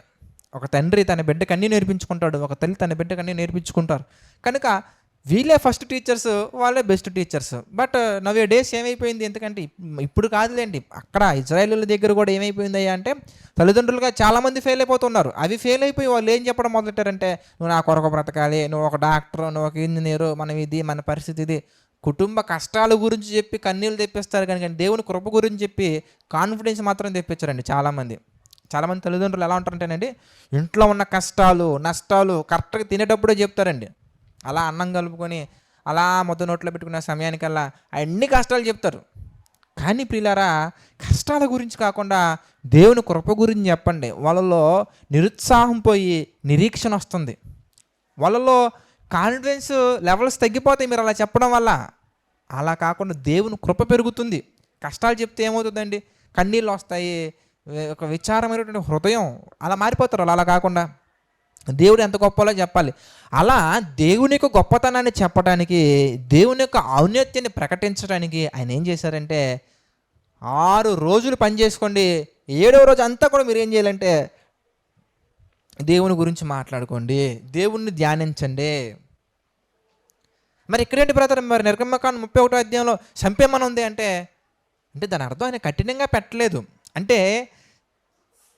Speaker 1: ఒక తండ్రి తన బిడ్డకు అన్నీ నేర్పించుకుంటాడు, ఒక తల్లి తన బిడ్డకు అన్నీ నేర్పించుకుంటారు. కనుక వీళ్ళే ఫస్ట్ టీచర్స్, వాళ్ళే best teachers. But now days ఏమైపోయింది, ఎందుకంటే ఇప్పుడు కాదులేండి, అక్కడ ఇజ్రాయేలీల దగ్గర కూడా ఏమైపోయిందయ్యా అంటే తల్లిదండ్రులుగా చాలామంది ఫెయిల్ అయిపోతున్నారు. అవి ఫెయిల్ అయిపోయి వాళ్ళు ఏం చెప్పడం మొదలెట్టారంటే, నువ్వు నా కొరకు బ్రతకాలి, నువ్వు ఒక డాక్టర్, నువ్వు ఒక ఇంజనీరు, మనం ఇది, మన పరిస్థితి ఇది. కుటుంబ కష్టాల గురించి చెప్పి కన్నీళ్ళు తెప్పిస్తారు, కానీ దేవుని కృప గురించి చెప్పి కాన్ఫిడెన్స్ మాత్రం తెప్పించారండి చాలామంది. తల్లిదండ్రులు ఎలా ఉంటారంటేనండి, ఇంట్లో ఉన్న కష్టాలు నష్టాలు కరెక్ట్గా తినేటప్పుడే చెప్తారండి. అలా అన్నం కలుపుకొని అలా ముద్ద నోట్లో పెట్టుకున్న సమయానికల్లా అన్ని కష్టాలు చెప్తారు. కానీ ప్రియులారా, కష్టాల గురించి కాకుండా దేవుని కృప గురించి చెప్పండి. వాళ్ళలో నిరుత్సాహం పోయి నిరీక్షణ వస్తుంది. వాళ్ళలో కాన్ఫిడెన్స్ లెవెల్స్ తగ్గిపోతాయి మీరు అలా చెప్పడం వల్ల. అలా కాకుండా దేవుని కృప పెరుగుతుంది. కష్టాలు చెప్తే ఏమవుతుందండి? కన్నీళ్ళు వస్తాయి, ఒక విచారమైనటువంటి హృదయం, అలా మారిపోతారు. అలా కాకుండా దేవుడు ఎంత గొప్పలో చెప్పాలి. అలా దేవుని యొక్క గొప్పతనాన్ని చెప్పడానికి, దేవుని యొక్క ఔన్నత్యాన్ని ప్రకటించడానికి ఆయన ఏం చేశారంటే 6 రోజులు పని చేసుకోండి, 7వ రోజు అంతా కూడా మీరు ఏం చేయాలంటే దేవుని గురించి మాట్లాడుకోండి, దేవుణ్ణి ధ్యానించండి. మరి ఇక్కడేంటి బ్రదర్, మరి నిర్గమకాండం 31వ అధ్యాయంలో చంపేమని ఉంది అంటే దాని అర్థం ఆయన కఠినంగా పెట్టలేదు. అంటే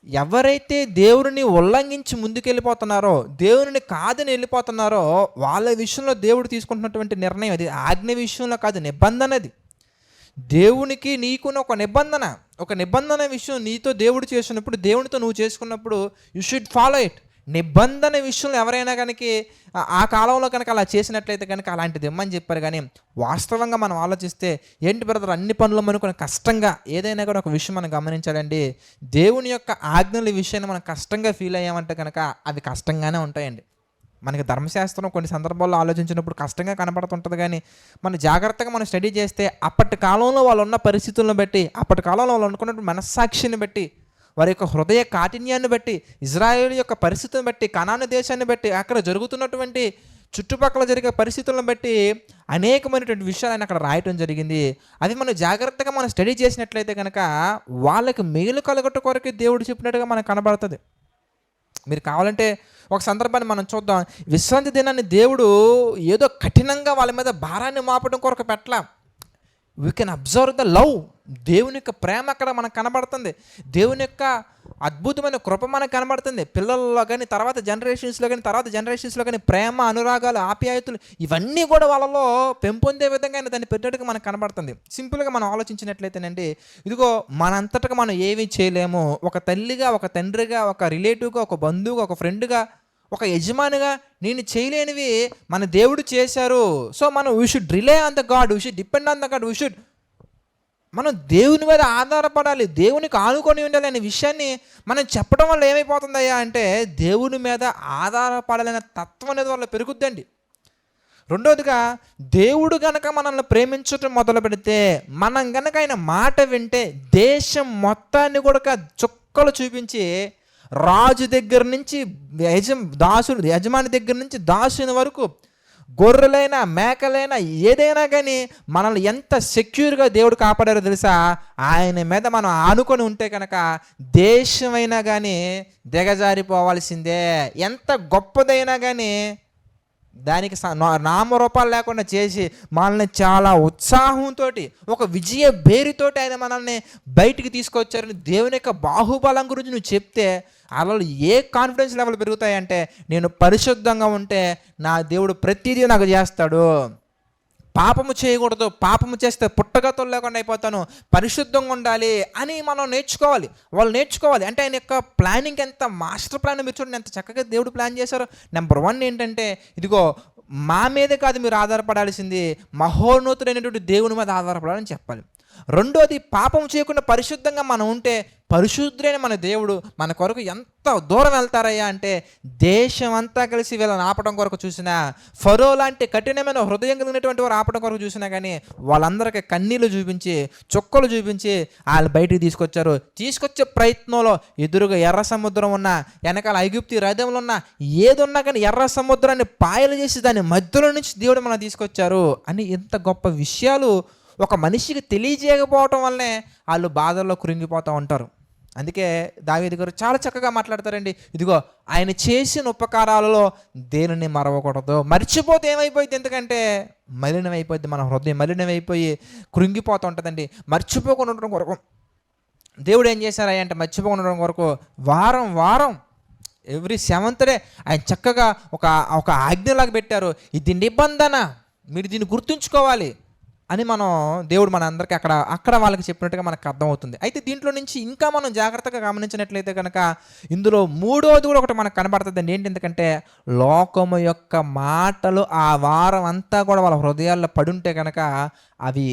Speaker 1: ఎవరైతే దేవుడిని ఉల్లంఘించి ముందుకెళ్ళిపోతున్నారో, దేవుని కాదని వెళ్ళిపోతున్నారో, వాళ్ళ విషయంలో దేవుడు తీసుకుంటున్నటువంటి నిర్ణయం అది ఆజ్ఞ విషయంలో కాదు, నిబంధన. అది దేవునికి నీకున్న ఒక నిబంధన విషయం నీతో దేవుడు చేసినప్పుడు, దేవునితో నువ్వు చేసుకున్నప్పుడు యు షుడ్ ఫాలో ఇట్. నిబంధన విషయంలో ఎవరైనా కనుక ఆ కాలంలో కనుక అలా చేసినట్లయితే కనుక అలాంటిది ఇమ్మని చెప్పారు. కానీ వాస్తవంగా మనం ఆలోచిస్తే ఏంటి బ్రదర్, అన్ని పనులు మనకు కష్టంగా, ఏదైనా కూడా ఒక విషయం మనం గమనించాలండి. దేవుని యొక్క ఆజ్ఞల విషయాన్ని మనం కష్టంగా ఫీల్ అయ్యామంటే కనుక అవి కష్టంగానే ఉంటాయండి. మనకి ధర్మశాస్త్రం కొన్ని సందర్భాల్లో ఆలోచించినప్పుడు కష్టంగా కనపడుతుంటుంది. కానీ మనం జాగ్రత్తగా మనం స్టడీ చేస్తే అప్పటి కాలంలో వాళ్ళు ఉన్న పరిస్థితులను బట్టి, అప్పటి కాలంలో వాళ్ళు అనుకున్నటువంటి మనస్సాక్షిని బట్టి, వారి యొక్క హృదయ కాఠిన్యాన్ని బట్టి, ఇజ్రాయేలు యొక్క పరిస్థితిని బట్టి, కనాను దేశాన్ని బట్టి, అక్కడ జరుగుతున్నటువంటి చుట్టుపక్కల జరిగే పరిస్థితులను బట్టి అనేకమైనటువంటి విషయాలు ఆయన అక్కడ రాయటం జరిగింది. అది మనం జాగ్రత్తగా మనం స్టడీ చేసినట్లయితే కనుక వాళ్ళకి మేలు కలగట కొరకు దేవుడు చెప్పినట్టుగా మనకు కనబడుతుంది. మీరు కావాలంటే ఒక సందర్భాన్ని మనం చూద్దాం. విశ్రాంతి దినాన్ని దేవుడు ఏదో కఠినంగా వాళ్ళ మీద భారాన్ని మాపడం కొరకు పెట్టలా. We can observe the love. దేవుని యొక్క ప్రేమ అక్కడ మనకు కనబడుతుంది. దేవుని యొక్క అద్భుతమైన కృప మనకు కనబడుతుంది. పిల్లల్లో కానీ, తర్వాత జనరేషన్స్లో కానీ ప్రేమ, అనురాగాలు, ఆప్యాయతలు ఇవన్నీ కూడా వాళ్ళలో పెంపొందే విధంగా దాన్ని పెట్టేట్టుగా మనకు కనబడుతుంది. సింపుల్గా మనం ఆలోచించినట్లయితేనండి, ఇదిగో మనంతటగా మనం ఏమీ చేయలేము. ఒక తల్లిగా, ఒక తండ్రిగా, ఒక రిలేటివ్గా, ఒక బంధువుగా, ఒక ఫ్రెండ్గా, ఒక యజమానిగా నేను చేయలేనివి మన దేవుడు చేశారు. సో మనం we should relay on the God, we should depend on the God, మనం దేవుని మీద ఆధారపడాలి, దేవునికి ఆనుకొని ఉండాలి అనే విషయాన్ని మనం చెప్పడం వల్ల ఏమైపోతుందయ్యా అంటే దేవుని మీద ఆధారపడాలనే తత్వం అనేది వల్ల పెరుగుద్దండి. రెండోదిగా, దేవుడు గనక మనల్ని ప్రేమించడం మొదలు పెడితే, మనం గనక ఆయన మాట వింటే దేశం మొత్తాన్ని కూడా చుక్కలు చూపించి, రాజు దగ్గర నుంచి యజమాని దగ్గర నుంచి దాసుని వరకు, గొర్రెలైనా మేకలైనా ఏదైనా కానీ మనల్ని ఎంత సెక్యూర్గా దేవుడు కాపాడారో తెలుసా? ఆయన మీద మనం ఆనుకొని ఉంటే కనుక దేశమైనా కానీ దిగజారిపోవాల్సిందే. ఎంత గొప్పదైనా కానీ దానికి నామరూపాలు లేకుండా చేసి మనల్ని చాలా ఉత్సాహంతో, ఒక విజయ బేరుతోటి ఆయన మనల్ని బయటికి తీసుకొచ్చారని దేవుని యొక్క బాహుబలం గురించి నువ్వు చెప్తే అలా ఏ కాన్ఫిడెన్స్ లెవెల్ పెరుగుతాయంటే, నేను పరిశుద్ధంగా ఉంటే నా దేవుడు ప్రతిదీ నాకు చేస్తాడు, పాపము చేయకూడదు, పాపము చేస్తే పుట్టగతులు లేకుండా అయిపోతాను, పరిశుద్ధంగా ఉండాలి అని మనం నేర్చుకోవాలి. వాళ్ళు నేర్చుకోవాలి. అంటే ఆయన యొక్క ప్లానింగ్ ఎంత మాస్టర్ ప్లాన్ మీరు చూడండి, ఎంత చక్కగా దేవుడు ప్లాన్ చేశారు. నెంబర్ 1 ఏంటంటే, ఇదిగో మా మీదే కాదు మీరు ఆధారపడాల్సింది, మహోన్నతుడైనటువంటి దేవుని మీద ఆధారపడాలని చెప్పాలి. రెండోది, పాపం చేయకుండా పరిశుద్ధంగా మనం ఉంటే పరిశుద్ధుడైన మన దేవుడు మన కొరకు ఎంత దూరం వెళ్తారయ్యా అంటే, దేశం అంతా కలిసి వీళ్ళని ఆపడం కొరకు చూసినా, ఫరో లాంటి కఠినమైన హృదయం కలిగినటువంటి వారు ఆపడం కొరకు చూసినా కానీ వాళ్ళందరికీ కన్నీళ్ళు చూపించి, చుక్కలు చూపించి వాళ్ళు బయటికి తీసుకొచ్చే ప్రయత్నంలో ఎదురుగా ఎర్ర సముద్రం ఉన్నా, వెనకాల ఐగుప్తి రథంలో ఉన్నా, ఏదున్నా కానీ ఎర్ర సముద్రాన్ని పాయలు చేసి దాని మధ్యలో నుంచి దేవుడు మనం తీసుకొచ్చారు అని ఎంత గొప్ప విషయాలు ఒక మనిషికి తెలియజేయకపోవటం వల్లనే వాళ్ళు బాధల్లో కృంగిపోతూ ఉంటారు. అందుకే దావీదు గారు చాలా చక్కగా మాట్లాడతారండి. ఇదిగో ఆయన చేసిన ఉపకారాలలో దేనిని మరవకూడదు. మర్చిపోతే ఏమైపోయింది, ఎందుకంటే మలినమైపోయింది, మన హృదయం మలినమైపోయి కృంగిపోతూ ఉంటుందండి. మర్చిపోకుండా ఉండడం కొరకు దేవుడు ఏం చేశారు అంటే, మర్చిపోకుండా ఉండడం కొరకు వారం ఎవ్రీ 7th డే ఆయన చక్కగా ఒక ఆజ్ఞలాగా పెట్టారు. ఇది నిబంధన, మీరు దీన్ని గుర్తుంచుకోవాలి. అని దేవుడు మన అందరికీ అక్కడ అక్కడ వాళ్ళకి చెప్పినట్టుగా మనకు అర్థమవుతుంది. అయితే దీంట్లో నుంచి ఇంకా మనం జాగ్రత్తగా గమనించినట్లయితే కనుక ఇందులో మూడోది కూడా ఒకటి మనకు కనబడుతుందండి. ఏంటి ఎందుకంటే లోకము యొక్క మాటలు ఆ వారం అంతా కూడా వాళ్ళ హృదయాల్లో పడుంటే కనుక అవి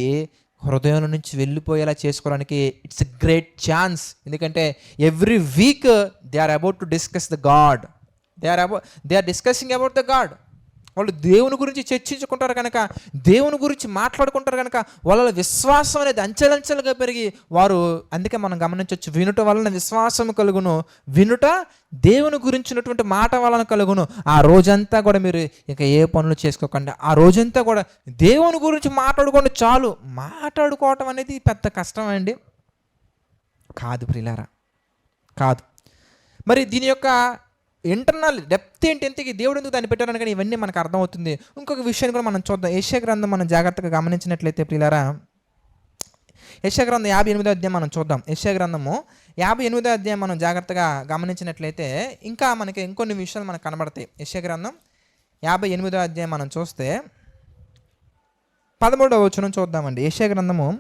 Speaker 1: హృదయం నుంచి వెళ్ళిపోయేలా చేసుకోవడానికి ఇట్స్ ఎ గ్రేట్ ఛాన్స్. ఎందుకంటే every week they are about to discuss the god, they are discussing about the god. వాళ్ళు దేవుని గురించి చర్చించుకుంటారు కనుక, దేవుని గురించి మాట్లాడుకుంటారు కనుక వాళ్ళ విశ్వాసం అనేది అంచెలంచెలుగా పెరిగి వారు, అందుకే మనం గమనించవచ్చు, వినుట వలన విశ్వాసం కలుగును, వినుట దేవుని గురించినటువంటి మాట వలన కలుగును. ఆ రోజంతా కూడా మీరు ఇక ఏ పనులు చేసుకోకండి, ఆ రోజంతా కూడా దేవుని గురించి మాట్లాడుకోండి చాలు. మాట్లాడుకోవటం అనేది పెద్ద కష్టం అండి? కాదు ప్రియులారా, కాదు. మరి దీని యొక్క ఇంటర్నల్ డెప్త్ ఏంటి, ఎంతకి దేవుడు ఎందుకు దాన్ని పెట్టారని కానీ ఇవన్నీ మనకు అర్థమవుతుంది. ఇంకొక విషయాన్ని కూడా మనం చూద్దాం. యెషయా గ్రంథం మనం జాగ్రత్తగా గమనించినట్లయితే ప్రియులారా, యెషయా గ్రంథం 58వ అధ్యాయం మనం చూద్దాం. యెషయా గ్రంథము 58వ అధ్యాయం మనం జాగ్రత్తగా గమనించినట్లయితే ఇంకా మనకి ఇంకొన్ని విషయాలు మనకు కనబడతాయి. యెషయా గ్రంథం 58వ అధ్యాయం మనం చూస్తే 13వ వచనం చూద్దామండి. యెషయా గ్రంథము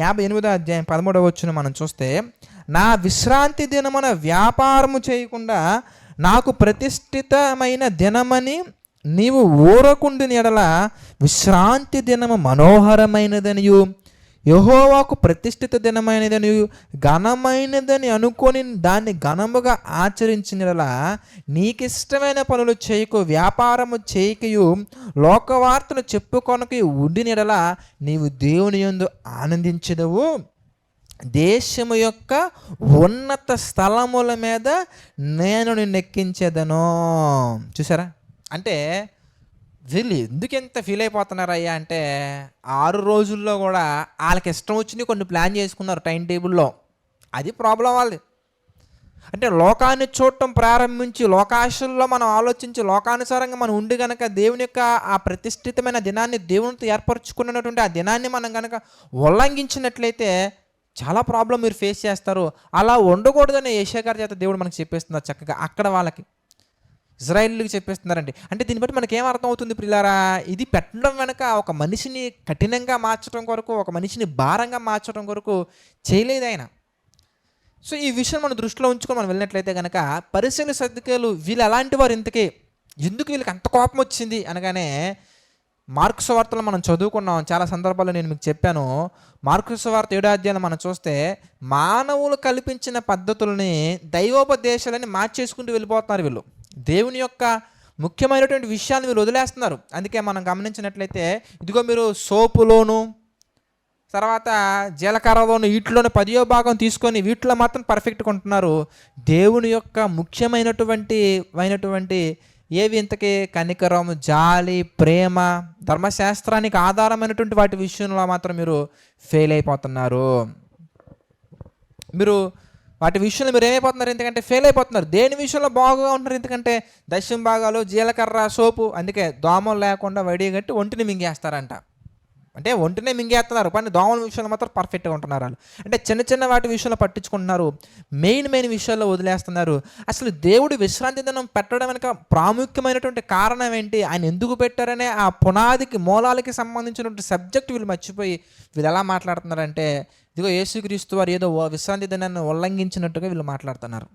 Speaker 1: 58వ అధ్యాయం 13వ వచనం మనం చూస్తే, నా విశ్రాంతి దినమున వ్యాపారము చేయకుండా నాకు ప్రతిష్ఠితమైన దినమని నీవు ఊరకుండిన ఎడల విశ్రాంతి దినము మనోహరమైనదనియు యెహోవాకు ప్రతిష్ఠిత దినమైనదనియు ఘనమైనదని అనుకొని దాన్ని ఘనముగా ఆచరించిన ఎడల నీకిష్టమైన పనులు చేయకు, వ్యాపారము చేయకయు లోకవార్తను చెప్పుకొనక ఉండిన ఎడల నీవు దేవుని యందు ఆనందించెదవు, దేశము యొక్క ఉన్నత స్థలముల మీద నేను నిన్ను ఎక్కించేదను. చూసారా? అంటే వీళ్ళు ఎందుకు ఎంత ఫీల్ అయిపోతున్నారయ్యా అంటే 6 రోజుల్లో కూడా వాళ్ళకి ఇష్టం వచ్చినవి కొన్ని ప్లాన్ చేసుకున్నారు టైం టేబుల్లో. అది ప్రాబ్లం వాళ్ళది. అంటే లోకాన్ని చూడటం ప్రారంభించి లోకాశల్లో మనం ఆలోచించి లోకానుసారంగా మనం ఉండి కనుక దేవుని యొక్క ఆ ప్రతిష్ఠితమైన దినాన్ని దేవునితో ఏర్పరచుకున్నటువంటి ఆ దినాన్ని మనం కనుక ఉల్లంఘించినట్లయితే చాలా ప్రాబ్లం మీరు ఫేస్ చేస్తారు. అలా ఉండకూడదని యెషయా గారి చేత దేవుడు మనకు చెప్పేస్తున్నారు చక్కగా. అక్కడ వాళ్ళకి ఇజ్రాయేలుకి చెప్పేస్తున్నారండి. అంటే దీన్ని బట్టి మనకేం అర్థం అవుతుంది ప్రియులారా, ఇది పెట్టడం వెనక ఒక మనిషిని కఠినంగా మార్చడం కొరకు, ఒక మనిషిని భారంగా మార్చడం కొరకు చేయలేదు ఆయన. సో ఈ విషయం మనం దృష్టిలో ఉంచుకొని మనం వెళ్ళినట్లయితే కనుక పరిశీలన సద్దుకేలు వీళ్ళు ఎలాంటి వారు, ఇంతకీ ఎందుకు వీళ్ళకి అంత కోపం వచ్చింది అనగానే మార్కు సువార్తలో మనం చదువుకున్నాం. చాలా సందర్భాల్లో నేను మీకు చెప్పాను. మార్కు సువార్త 7వ అధ్యాయంలో మనం చూస్తే మానవులు కల్పించిన పద్ధతులని దైవోపదేశాలని మార్చేసుకుంటూ వెళ్ళిపోతున్నారు వీళ్ళు. దేవుని యొక్క ముఖ్యమైనటువంటి విషయాన్ని వీళ్ళు వదిలేస్తున్నారు. అందుకే మనం గమనించినట్లయితే ఇదిగో మీరు సోపులోను తర్వాత జీలకర్రలోను వీటిలోని 10వ భాగం తీసుకొని వీటిలో మాత్రం పర్ఫెక్ట్గా ఉంటున్నారు. దేవుని యొక్క ముఖ్యమైనటువంటి ఏవి ఇంతకీ కనికరం, జాలి, ప్రేమ, ధర్మశాస్త్రానికి ఆధారమైనటువంటి వాటి విషయంలో మాత్రం మీరు ఫెయిల్ అయిపోతున్నారు. మీరు వాటి విషయంలో మీరు ఏమైపోతున్నారు, ఎందుకంటే ఫెయిల్ అయిపోతున్నారు. దేని విషయంలో బాగుగా ఉంటున్నారు, ఎందుకంటే దశమ భాగాలు, జీలకర్ర, సోపు, అందుకే దోమలు లేకుండా వడిగట్టి ఒంటిని మింగేస్తారంట. అంటే ఒంటినే మింగేస్తున్నారు కానీ దోమల విషయంలో మాత్రం పర్ఫెక్ట్గా ఉంటున్నారు వాళ్ళు. అంటే చిన్న చిన్న వాటి విషయంలో పట్టించుకుంటున్నారు, మెయిన్ విషయాల్లో వదిలేస్తున్నారు. అసలు దేవుడు విశ్రాంతి దినం పెట్టడం వెనుక ప్రాముఖ్యమైనటువంటి కారణం ఏంటి, ఆయన ఎందుకు పెట్టారనే ఆ పునాదికి మూలాలకి సంబంధించినటువంటి సబ్జెక్ట్ వీళ్ళు మర్చిపోయి వీళ్ళు ఎలా మాట్లాడుతున్నారంటే ఇదిగో యేసుక్రీస్తు వారు ఏదో విశ్రాంతి దినాన్ని ఉల్లంఘించినట్టుగా వీళ్ళు మాట్లాడుతున్నారు.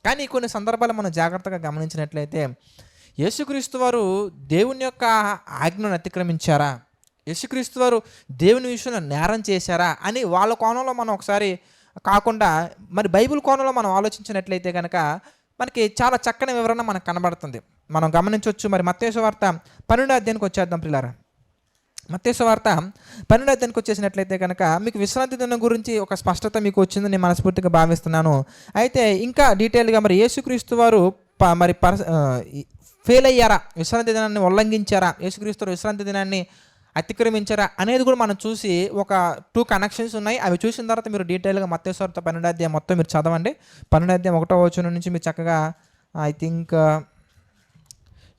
Speaker 1: కానీ కొన్ని సందర్భాలు మనం జాగ్రత్తగా గమనించినట్లయితే యేసుక్రీస్తు వారు దేవుని యొక్క ఆజ్ఞను అతిక్రమించారా, యేసుక్రీస్తు వారు దేవుని విషయంలో నేరం చేశారా అని వాళ్ళ కోణంలో మనం ఒకసారి కాకుండా మరి బైబిల్ కోణంలో మనం ఆలోచించినట్లయితే కనుక మనకి చాలా చక్కని వివరణ మనకు కనబడుతుంది. మనం గమనించవచ్చు. మరి మత్తయి సువార్త 12వ అధ్యాయానికి వచ్చేద్దాం పిల్లారా. మత్తయి సువార్త 12వ అధ్యాయానికి వచ్చేసినట్లయితే కనుక మీకు విశ్రాంతి దినం గురించి ఒక స్పష్టత మీకు వచ్చిందని నేను మనస్ఫూర్తిగా భావిస్తున్నాను. అయితే ఇంకా డీటెయిల్గా మరి యేసుక్రీస్తు వారు ఫెయిల్ అయ్యారా, విశ్రాంతి దినాన్ని ఉల్లంఘించారా, యేసుక్రీస్తు విశ్రాంతి దినాన్ని అతిక్రమించారా అనేది కూడా మనం చూసి ఒక 2 కనెక్షన్స్ ఉన్నాయి. అవి చూసిన తర్వాత మీరు డీటెయిల్గా మత్తయి సువార్త 12వ అధ్యాయం మొత్తం మీరు చదవండి. 12వ అధ్యాయం 1వ వచనం నుంచి మీరు చక్కగా ఐ థింక్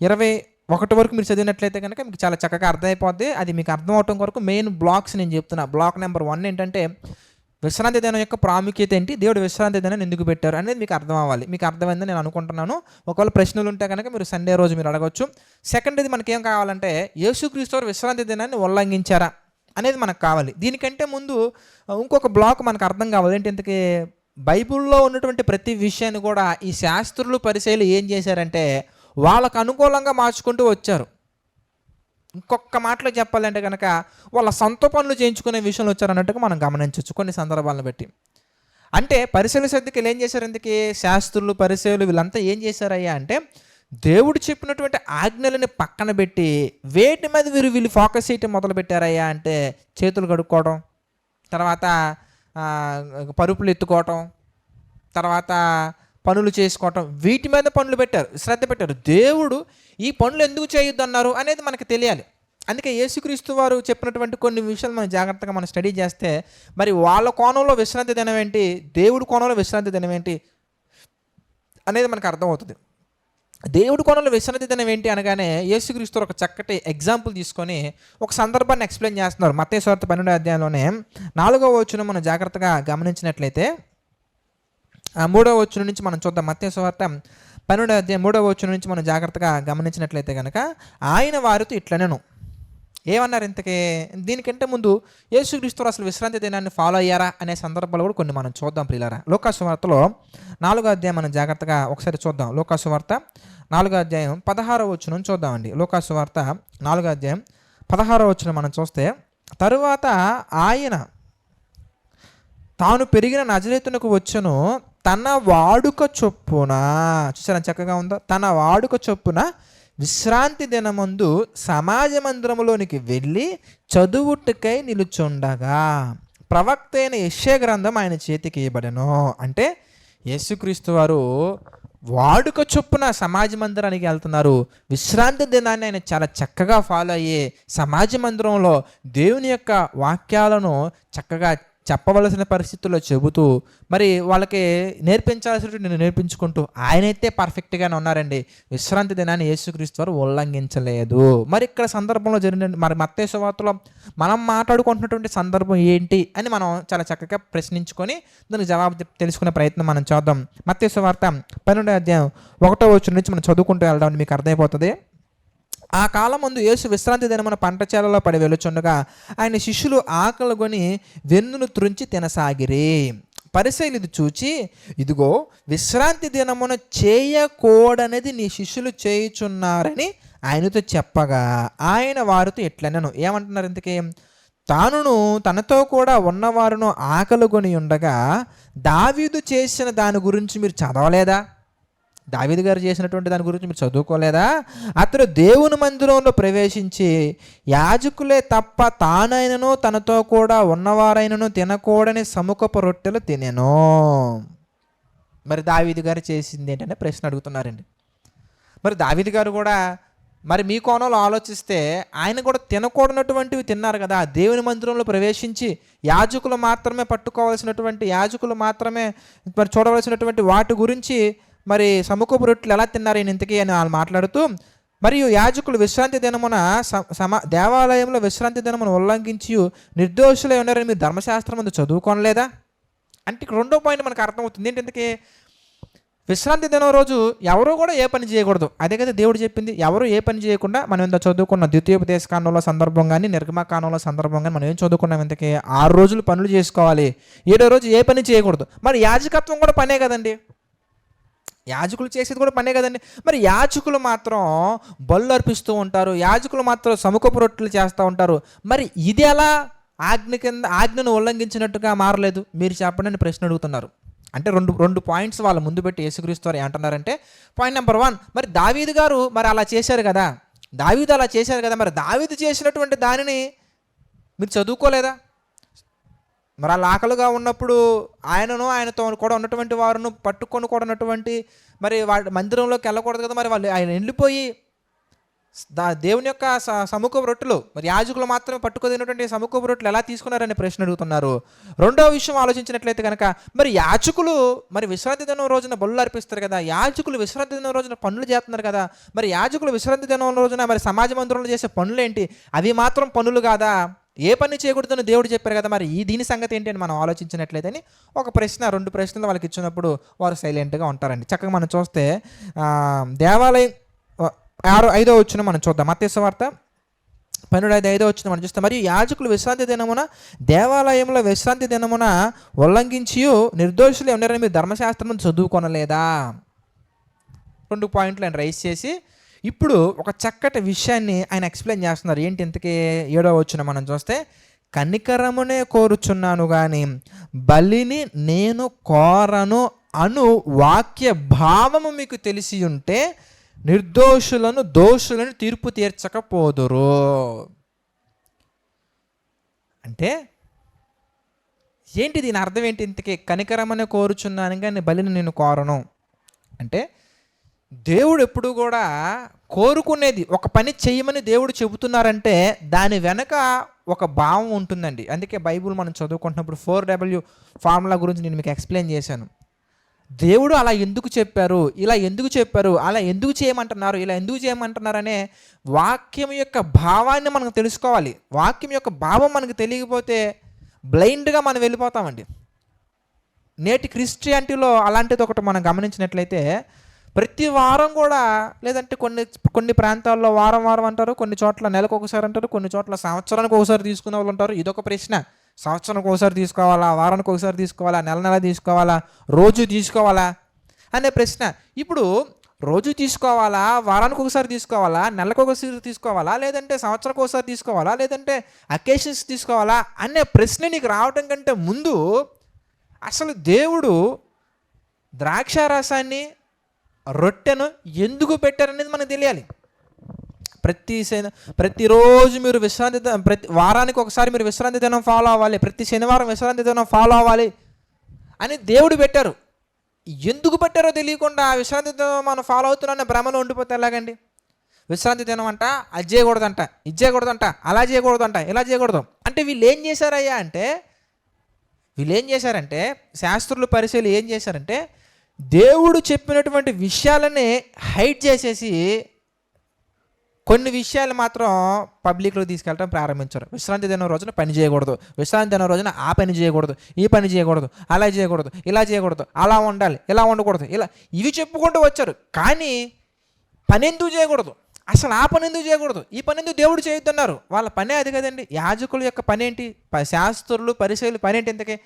Speaker 1: 21 వరకు మీరు చదివినట్లయితే కనుక మీకు చాలా చక్కగా అర్థమైపోద్ది. అది మీకు అర్థం అవటం కొరకు మెయిన్ బ్లాక్స్ నేను చెప్తున్నా. బ్లాక్ నెంబర్ 1 ఏంటంటే విశ్రాంతి దినం యొక్క ప్రాముఖ్యత ఏంటి, దేవుడు విశ్రాంతి దినాన్ని ఎందుకు పెట్టారు అనేది మీకు అర్థం అవ్వాలి. మీకు అర్థమైందని నేను అనుకుంటున్నాను. ఒకవేళ ప్రశ్నలు ఉంటే కనుక మీరు సండే రోజు మీరు అడగవచ్చు. సెకండ్ ఇది మనకేం కావాలంటే యేసుక్రీస్తు వారు విశ్రాంతి దినాన్ని ఉల్లంఘించారా అనేది మనకు కావాలి. దీనికంటే ముందు ఇంకొక బ్లాక్ మనకు అర్థం కావాలి. ఏంటి ఇంతకీ బైబిల్లో ఉన్నటువంటి ప్రతి విషయాన్ని కూడా ఈ శాస్త్రులు పరిచయాలు ఏం చేశారంటే వాళ్ళకు అనుకూలంగా మార్చుకుంటూ వచ్చారు. ఇంకొక మాటలో చెప్పాలంటే కనుక వాళ్ళ సొంత పనులు చేయించుకునే విషయంలో వచ్చారన్నట్టుగా మనం గమనించవచ్చు కొన్ని సందర్భాలను బట్టి. అంటే పరిశీలన సర్దుకెళ్ళి ఏం చేశారు, ఎందుకు శాస్త్రులు పరిచయాలు వీళ్ళంతా ఏం చేశారయ్యా అంటే దేవుడు చెప్పినటువంటి ఆజ్ఞలని పక్కన పెట్టి వేటి మీద వీళ్ళు ఫోకస్ చేయటం మొదలు పెట్టారయ్యా అంటే చేతులు కడుక్కోవడం, తర్వాత పరుపులు ఎత్తుకోవటం, తర్వాత పనులు చేసుకోవటం, వీటి మీద పనులు పెట్టారు, శ్రద్ధ పెట్టారు. దేవుడు ఈ పనులు ఎందుకు చేయొద్దు అన్నారు అనేది మనకు తెలియాలి. అందుకే యేసుక్రీస్తు వారు చెప్పినటువంటి కొన్ని విషయాలు మనం జాగ్రత్తగా మనం స్టడీ చేస్తే మరి వాళ్ళ కోణంలో విశ్రాంతి దినం ఏంటి, దేవుడి కోణంలో విశ్రాంతి దినం ఏంటి అనేది మనకు అర్థమవుతుంది. దేవుడి కోణంలో విశ్రాంతి దినం ఏంటి అనగానే యేసుక్రీస్తు ఒక చక్కటి ఎగ్జాంపుల్ తీసుకొని ఒక సందర్భాన్ని ఎక్స్ప్లెయిన్ చేస్తున్నారు. మత్తయి సువార్త 12వ అధ్యాయంలోనే 4వ వచనం మనం జాగ్రత్తగా గమనించినట్లయితే 3వ వచనం నుంచి మనం చూద్దాం. మత్తయి సువార్త 12వ అధ్యాయం 3వ వచనం నుంచి మనం జాగ్రత్తగా గమనించినట్లయితే కనుక ఆయన వారితో ఇట్లనెను. ఏమన్నారు ఇంతకీ? దీనికంటే ముందు యేసుక్రీస్తు అసలు విశ్రాంతి దినాన్ని ఫాలో అయ్యారా అనే సందర్భాలు కూడా కొన్ని మనం చూద్దాం ప్రియులారా. లూకా సువార్తలో 4వ అధ్యాయం మనం జాగ్రత్తగా ఒకసారి చూద్దాం. లూకా సువార్త 4వ అధ్యాయం 16వ వచనం చూద్దామండి. లూకా సువార్త 4వ అధ్యాయం 16వ వచనం మనం చూస్తే, తరువాత ఆయన తాను పెరిగిన నజరేతునకు వచ్చును, తన వాడుక చొప్పున, చూసారా చక్కగా ఉందో, తన వాడుక చొప్పున విశ్రాంతి దినమందు సమాజ మందిరములోనికి వెళ్ళి చదువుటకై నిలుచుండగా ప్రవక్త అయిన యెషయా గ్రంథం ఆయన చేతికి ఇవ్వబడెను. అంటే యేసుక్రీస్తు వారు వాడుక చొప్పున సమాజ మందిరానికి వెళ్తున్నారు. విశ్రాంతి దినాన్ని ఆయన చాలా చక్కగా ఫాలో అయ్యి సమాజ మందిరంలో దేవుని యొక్క వాక్యాలను చక్కగా చెప్పవలసిన పరిస్థితుల్లో చెబుతూ మరి వాళ్ళకి నేర్పించాల్సినటువంటి నేర్పించుకుంటూ ఆయనైతే పర్ఫెక్ట్గానే ఉన్నారండి. విశ్రాంతి దినాన్ని యేసుక్రీస్తు వారు ఉల్లంఘించలేదు. మరి ఇక్కడ సందర్భంలో జరిగిన మరి మత్తయి సువార్తలో మనం మాట్లాడుకుంటున్నటువంటి సందర్భం ఏంటి అని మనం చాలా చక్కగా ప్రశ్నించుకొని దానికి జవాబు తెలుసుకునే ప్రయత్నం మనం చేద్దాం. మత్తయి సువార్త 12వ అధ్యాయం 1వ వచనం నుంచి మనం చదువుకుంటూ వెళ్దాం, మీకు అర్థమైపోతుంది. ఆ కాలం ముందు యేసు విశ్రాంతి దినమున పంట చేలలో పడి వెలుచుండగా ఆయన శిష్యులు ఆకలిగొని వెన్నును త్రుంచి తినసాగిరి. పరిసయ్యులు ఇది చూచి, ఇదిగో విశ్రాంతి దినమున చేయకూడనిది నీ శిష్యులు చేయుచున్నారని ఆయనతో చెప్పగా ఆయన వారితో ఇట్లనెను. ఏమంటున్నారు ఇంతకీ? తానును తనతో కూడా ఉన్నవారును ఆకలిగొని ఉండగా దావీదు చేసిన దాని గురించి మీరు చదవలేదా? దావీదు గారు చేసినటువంటి దాని గురించి మీరు చదువుకోలేదా? అతడు దేవుని మందిరంలో ప్రవేశించి యాజకులే తప్ప తానైనను తనతో కూడా ఉన్నవారైనను తినకూడని సముఖపు రొట్టెలు తినెను. మరి దావీదు గారు చేసింది ఏంటంటే ప్రశ్న అడుగుతున్నారండి. మరి దావీదు గారు కూడా మరి మీ కోణంలో ఆలోచిస్తే ఆయన కూడా తినకూడనటువంటివి తిన్నారు కదా. దేవుని మందిరంలో ప్రవేశించి యాజకులు మాత్రమే పట్టుకోవాల్సినటువంటి, యాజకులు మాత్రమే మరి చూడవలసినటువంటి వాటి గురించి మరి సముఖపు రొట్టెలు ఎలా తిన్నారు ఈయన ఇంతకీ అని వాళ్ళు మాట్లాడుతూ, మరియు యాజకులు విశ్రాంతి దినమున దేవాలయంలో విశ్రాంతి దినమును ఉల్లంఘించి నిర్దోషులై ఉన్నారని మీరు ధర్మశాస్త్రం ముందు చదువుకోనలేదా అంటే ఇక్కడ రెండో పాయింట్ మనకు అర్థమవుతుంది. ఏంటంటే విశ్రాంతి దినం రోజు ఎవరు కూడా ఏ పని చేయకూడదు. అదే కదా దేవుడు చెప్పింది. ఎవరు ఏ పని చేయకుండా మనం ఎంత చదువుకున్న ద్వితీయోపదేశ కాండంలో సందర్భం కానీ నిర్గమకాండంలో సందర్భం కానీ మనం ఏం చదువుకున్నాం ఇంతకీ 6 రోజులు పనులు చేసుకోవాలి, 7వ రోజు ఏ పని చేయకూడదు. మరి యాజకత్వం కూడా పనే కదండి, యాజకులు చేసేది కూడా పనే కదండి. మరి యాజకులు మాత్రం బళ్ళు అర్పిస్తూ ఉంటారు, యాజకులు మాత్రం సముఖపు రొట్టెలు చేస్తూ ఉంటారు. మరి ఇది ఎలా ఆజ్ఞను ఉల్లంఘించినట్టుగా మారలేదు? మీరు చెప్పండి అని ప్రశ్న అడుగుతున్నారు. అంటే రెండు పాయింట్స్ వాళ్ళ ముందు పెట్టి యేసుక్రీస్తు వారు ఏమంటున్నారంటే, పాయింట్ నెంబర్ 1, మరి దావీదు గారు మరి అలా చేశారు కదా, దావీదు అలా చేశారు కదా, మరి దావీదు చేసినటువంటి దానిని మీరు చదువుకోలేదా? మరి అలా ఆకలిగా ఉన్నప్పుడు ఆయనను ఆయనతో కూడా ఉన్నటువంటి వారును పట్టుకొని కూడా ఉన్నటువంటి మరి వాళ్ళ మందిరంలోకి వెళ్ళకూడదు కదా. మరి వాళ్ళు ఆయన వెళ్ళిపోయి దేవుని యొక్క సముఖపు రొట్టెలు మరి యాజకులు మాత్రమే పట్టుకున్నటువంటి సముఖపు రొట్టెలు ఎలా తీసుకున్నారని ప్రశ్న అడుగుతున్నారు. రెండవ విషయం ఆలోచించినట్లయితే కనుక మరి యాజకులు మరి విశ్రాంతి దినం రోజున బలులు అర్పిస్తారు కదా, యాజకులు విశ్రాంతి దినం రోజున పనులు చేస్తున్నారు కదా, మరి యాజకులు విశ్రాంతి దినం రోజున మరి సమాజ మందిరంలో చేసే పనులు ఏంటి? అవి మాత్రం పనులు కాదా? ఏ పని చేయకూడదని దేవుడు చెప్పారు కదా, మరి దీని సంగతి ఏంటి అని మనం ఆలోచించినట్లయితే అని ఒక ప్రశ్న, 2 ప్రశ్నలు వాళ్ళకి ఇచ్చినప్పుడు వారు సైలెంట్గా ఉంటారండి. చక్కగా మనం చూస్తే దేవాలయం 5వ వచనం మనం చూద్దాం. మత్తయి సువార్త 12:5 మనం చూస్తాం. మరియు యాజకులు విశ్రాంతి దినమున దేవాలయంలో విశ్రాంతి దినమున ఉల్లంఘించి నిర్దోషులు ఉన్నారని మీరు ధర్మశాస్త్రం చదువుకొనలేదా? 2 పాయింట్లు ఆయన రైజ్ చేసి ఇప్పుడు ఒక చక్కటి విషయాన్ని ఆయన ఎక్స్ప్లెయిన్ చేస్తున్నారు. ఏంటి ఇంతకీ 7వ మనం చూస్తే, కనికరమునే కోరుచున్నాను కానీ బలిని నేను కోరను అను వాక్య భావము మీకు తెలిసి ఉంటే నిర్దోషులను దోషులను తీర్పు తీర్చకపోదురు. అంటే ఏంటి దీని అర్థం ఏంటి? ఇంతకీ కనికరమనే కోరుచున్నాను కానీ బలిని నేను కోరను అంటే, దేవుడు ఎప్పుడు కూడా కోరుకునేది ఒక పని చేయమని దేవుడు చెబుతున్నారంటే దాని వెనక ఒక భావం ఉంటుందండి. అందుకే బైబిల్ మనం చదువుకుంటున్నప్పుడు 4W ఫార్ములా గురించి నేను మీకు ఎక్స్ప్లెయిన్ చేశాను. దేవుడు అలా ఎందుకు చెప్పారు, ఇలా ఎందుకు చెప్పారు, అలా ఎందుకు చేయమంటున్నారు, ఇలా ఎందుకు చేయమంటున్నారు అనే వాక్యం యొక్క భావాన్ని మనం తెలుసుకోవాలి. వాక్యం యొక్క భావం మనకు తెలియకపోతే బ్లైండ్గా మనం వెళ్ళిపోతామండి. నేటి క్రిస్టియానిటీలో అలాంటిది ఒకటి మనం గమనించినట్లయితే ప్రతి వారం కూడా, లేదంటే కొన్ని ప్రాంతాల్లో వారం అంటారు, కొన్ని చోట్ల నెలకు ఒకసారి అంటారు, కొన్ని చోట్ల సంవత్సరానికి ఒకసారి తీసుకునే వాళ్ళు ఉంటారు. ఇదొక ప్రశ్న. సంవత్సరానికి ఒకసారి తీసుకోవాలా, వారానికి ఒకసారి తీసుకోవాలా, నెల తీసుకోవాలా, రోజు తీసుకోవాలా అనే ప్రశ్న. ఇప్పుడు రోజు తీసుకోవాలా, వారానికి ఒకసారి తీసుకోవాలా, నెలకు ఒకసారి తీసుకోవాలా, లేదంటే సంవత్సరానికి ఒకసారి తీసుకోవాలా, లేదంటే అకేషన్స్ తీసుకోవాలా అనే ప్రశ్న నీకు రావటం కంటే ముందు అసలు దేవుడు ద్రాక్షారసాన్ని రొట్టెను ఎందుకు పెట్టారనేది మనకు తెలియాలి. ప్రతిరోజు మీరు ప్రతి వారానికి ఒకసారి మీరు విశ్రాంతి దినం ఫాలో అవ్వాలి, ప్రతి శనివారం విశ్రాంతి దినం ఫాలో అవ్వాలి అని దేవుడు పెట్టారు. ఎందుకు పెట్టారో తెలియకుండా ఆ విశ్రాంతి దినం మనం ఫాలో అవుతున్నా భ్రమలో ఉండిపోతే ఎలాగండి? విశ్రాంతి దినం అంట అది చేయకూడదంట, ఇది చేయకూడదంట, అలా చేయకూడదంట, ఇలా చేయకూడదు అంటే వీళ్ళు ఏం చేశారంటే శాస్త్రులు పరిశీలి ఏం చేశారంటే దేవుడు చెప్పినటువంటి విషయాలని హైడ్ చేసేసి కొన్ని విషయాలు మాత్రం పబ్లిక్లో తీసుకెళ్ళడం ప్రారంభించారు. విశ్రాంతి దినం రోజున పని చేయకూడదు, విశ్రాంతి దినం రోజున ఆ పని చేయకూడదు, ఈ పని చేయకూడదు, అలా చేయకూడదు, ఇలా చేయకూడదు, అలా ఉండాలి, ఇలా ఉండకూడదు, ఇలా ఇవి చెప్పుకుంటూ వచ్చారు. కానీ పని ఎందుకు చేయకూడదు, అసలు ఆ పని ఎందుకు చేయకూడదు, ఈ పని ఎందుకు దేవుడు చేయొద్దన్నారు? వాళ్ళ పనే అది కదండి. యాజకుల యొక్క పని ఏంటి? శాస్త్రులు పరిశీలు పని ఏంటి? ఇంతకీ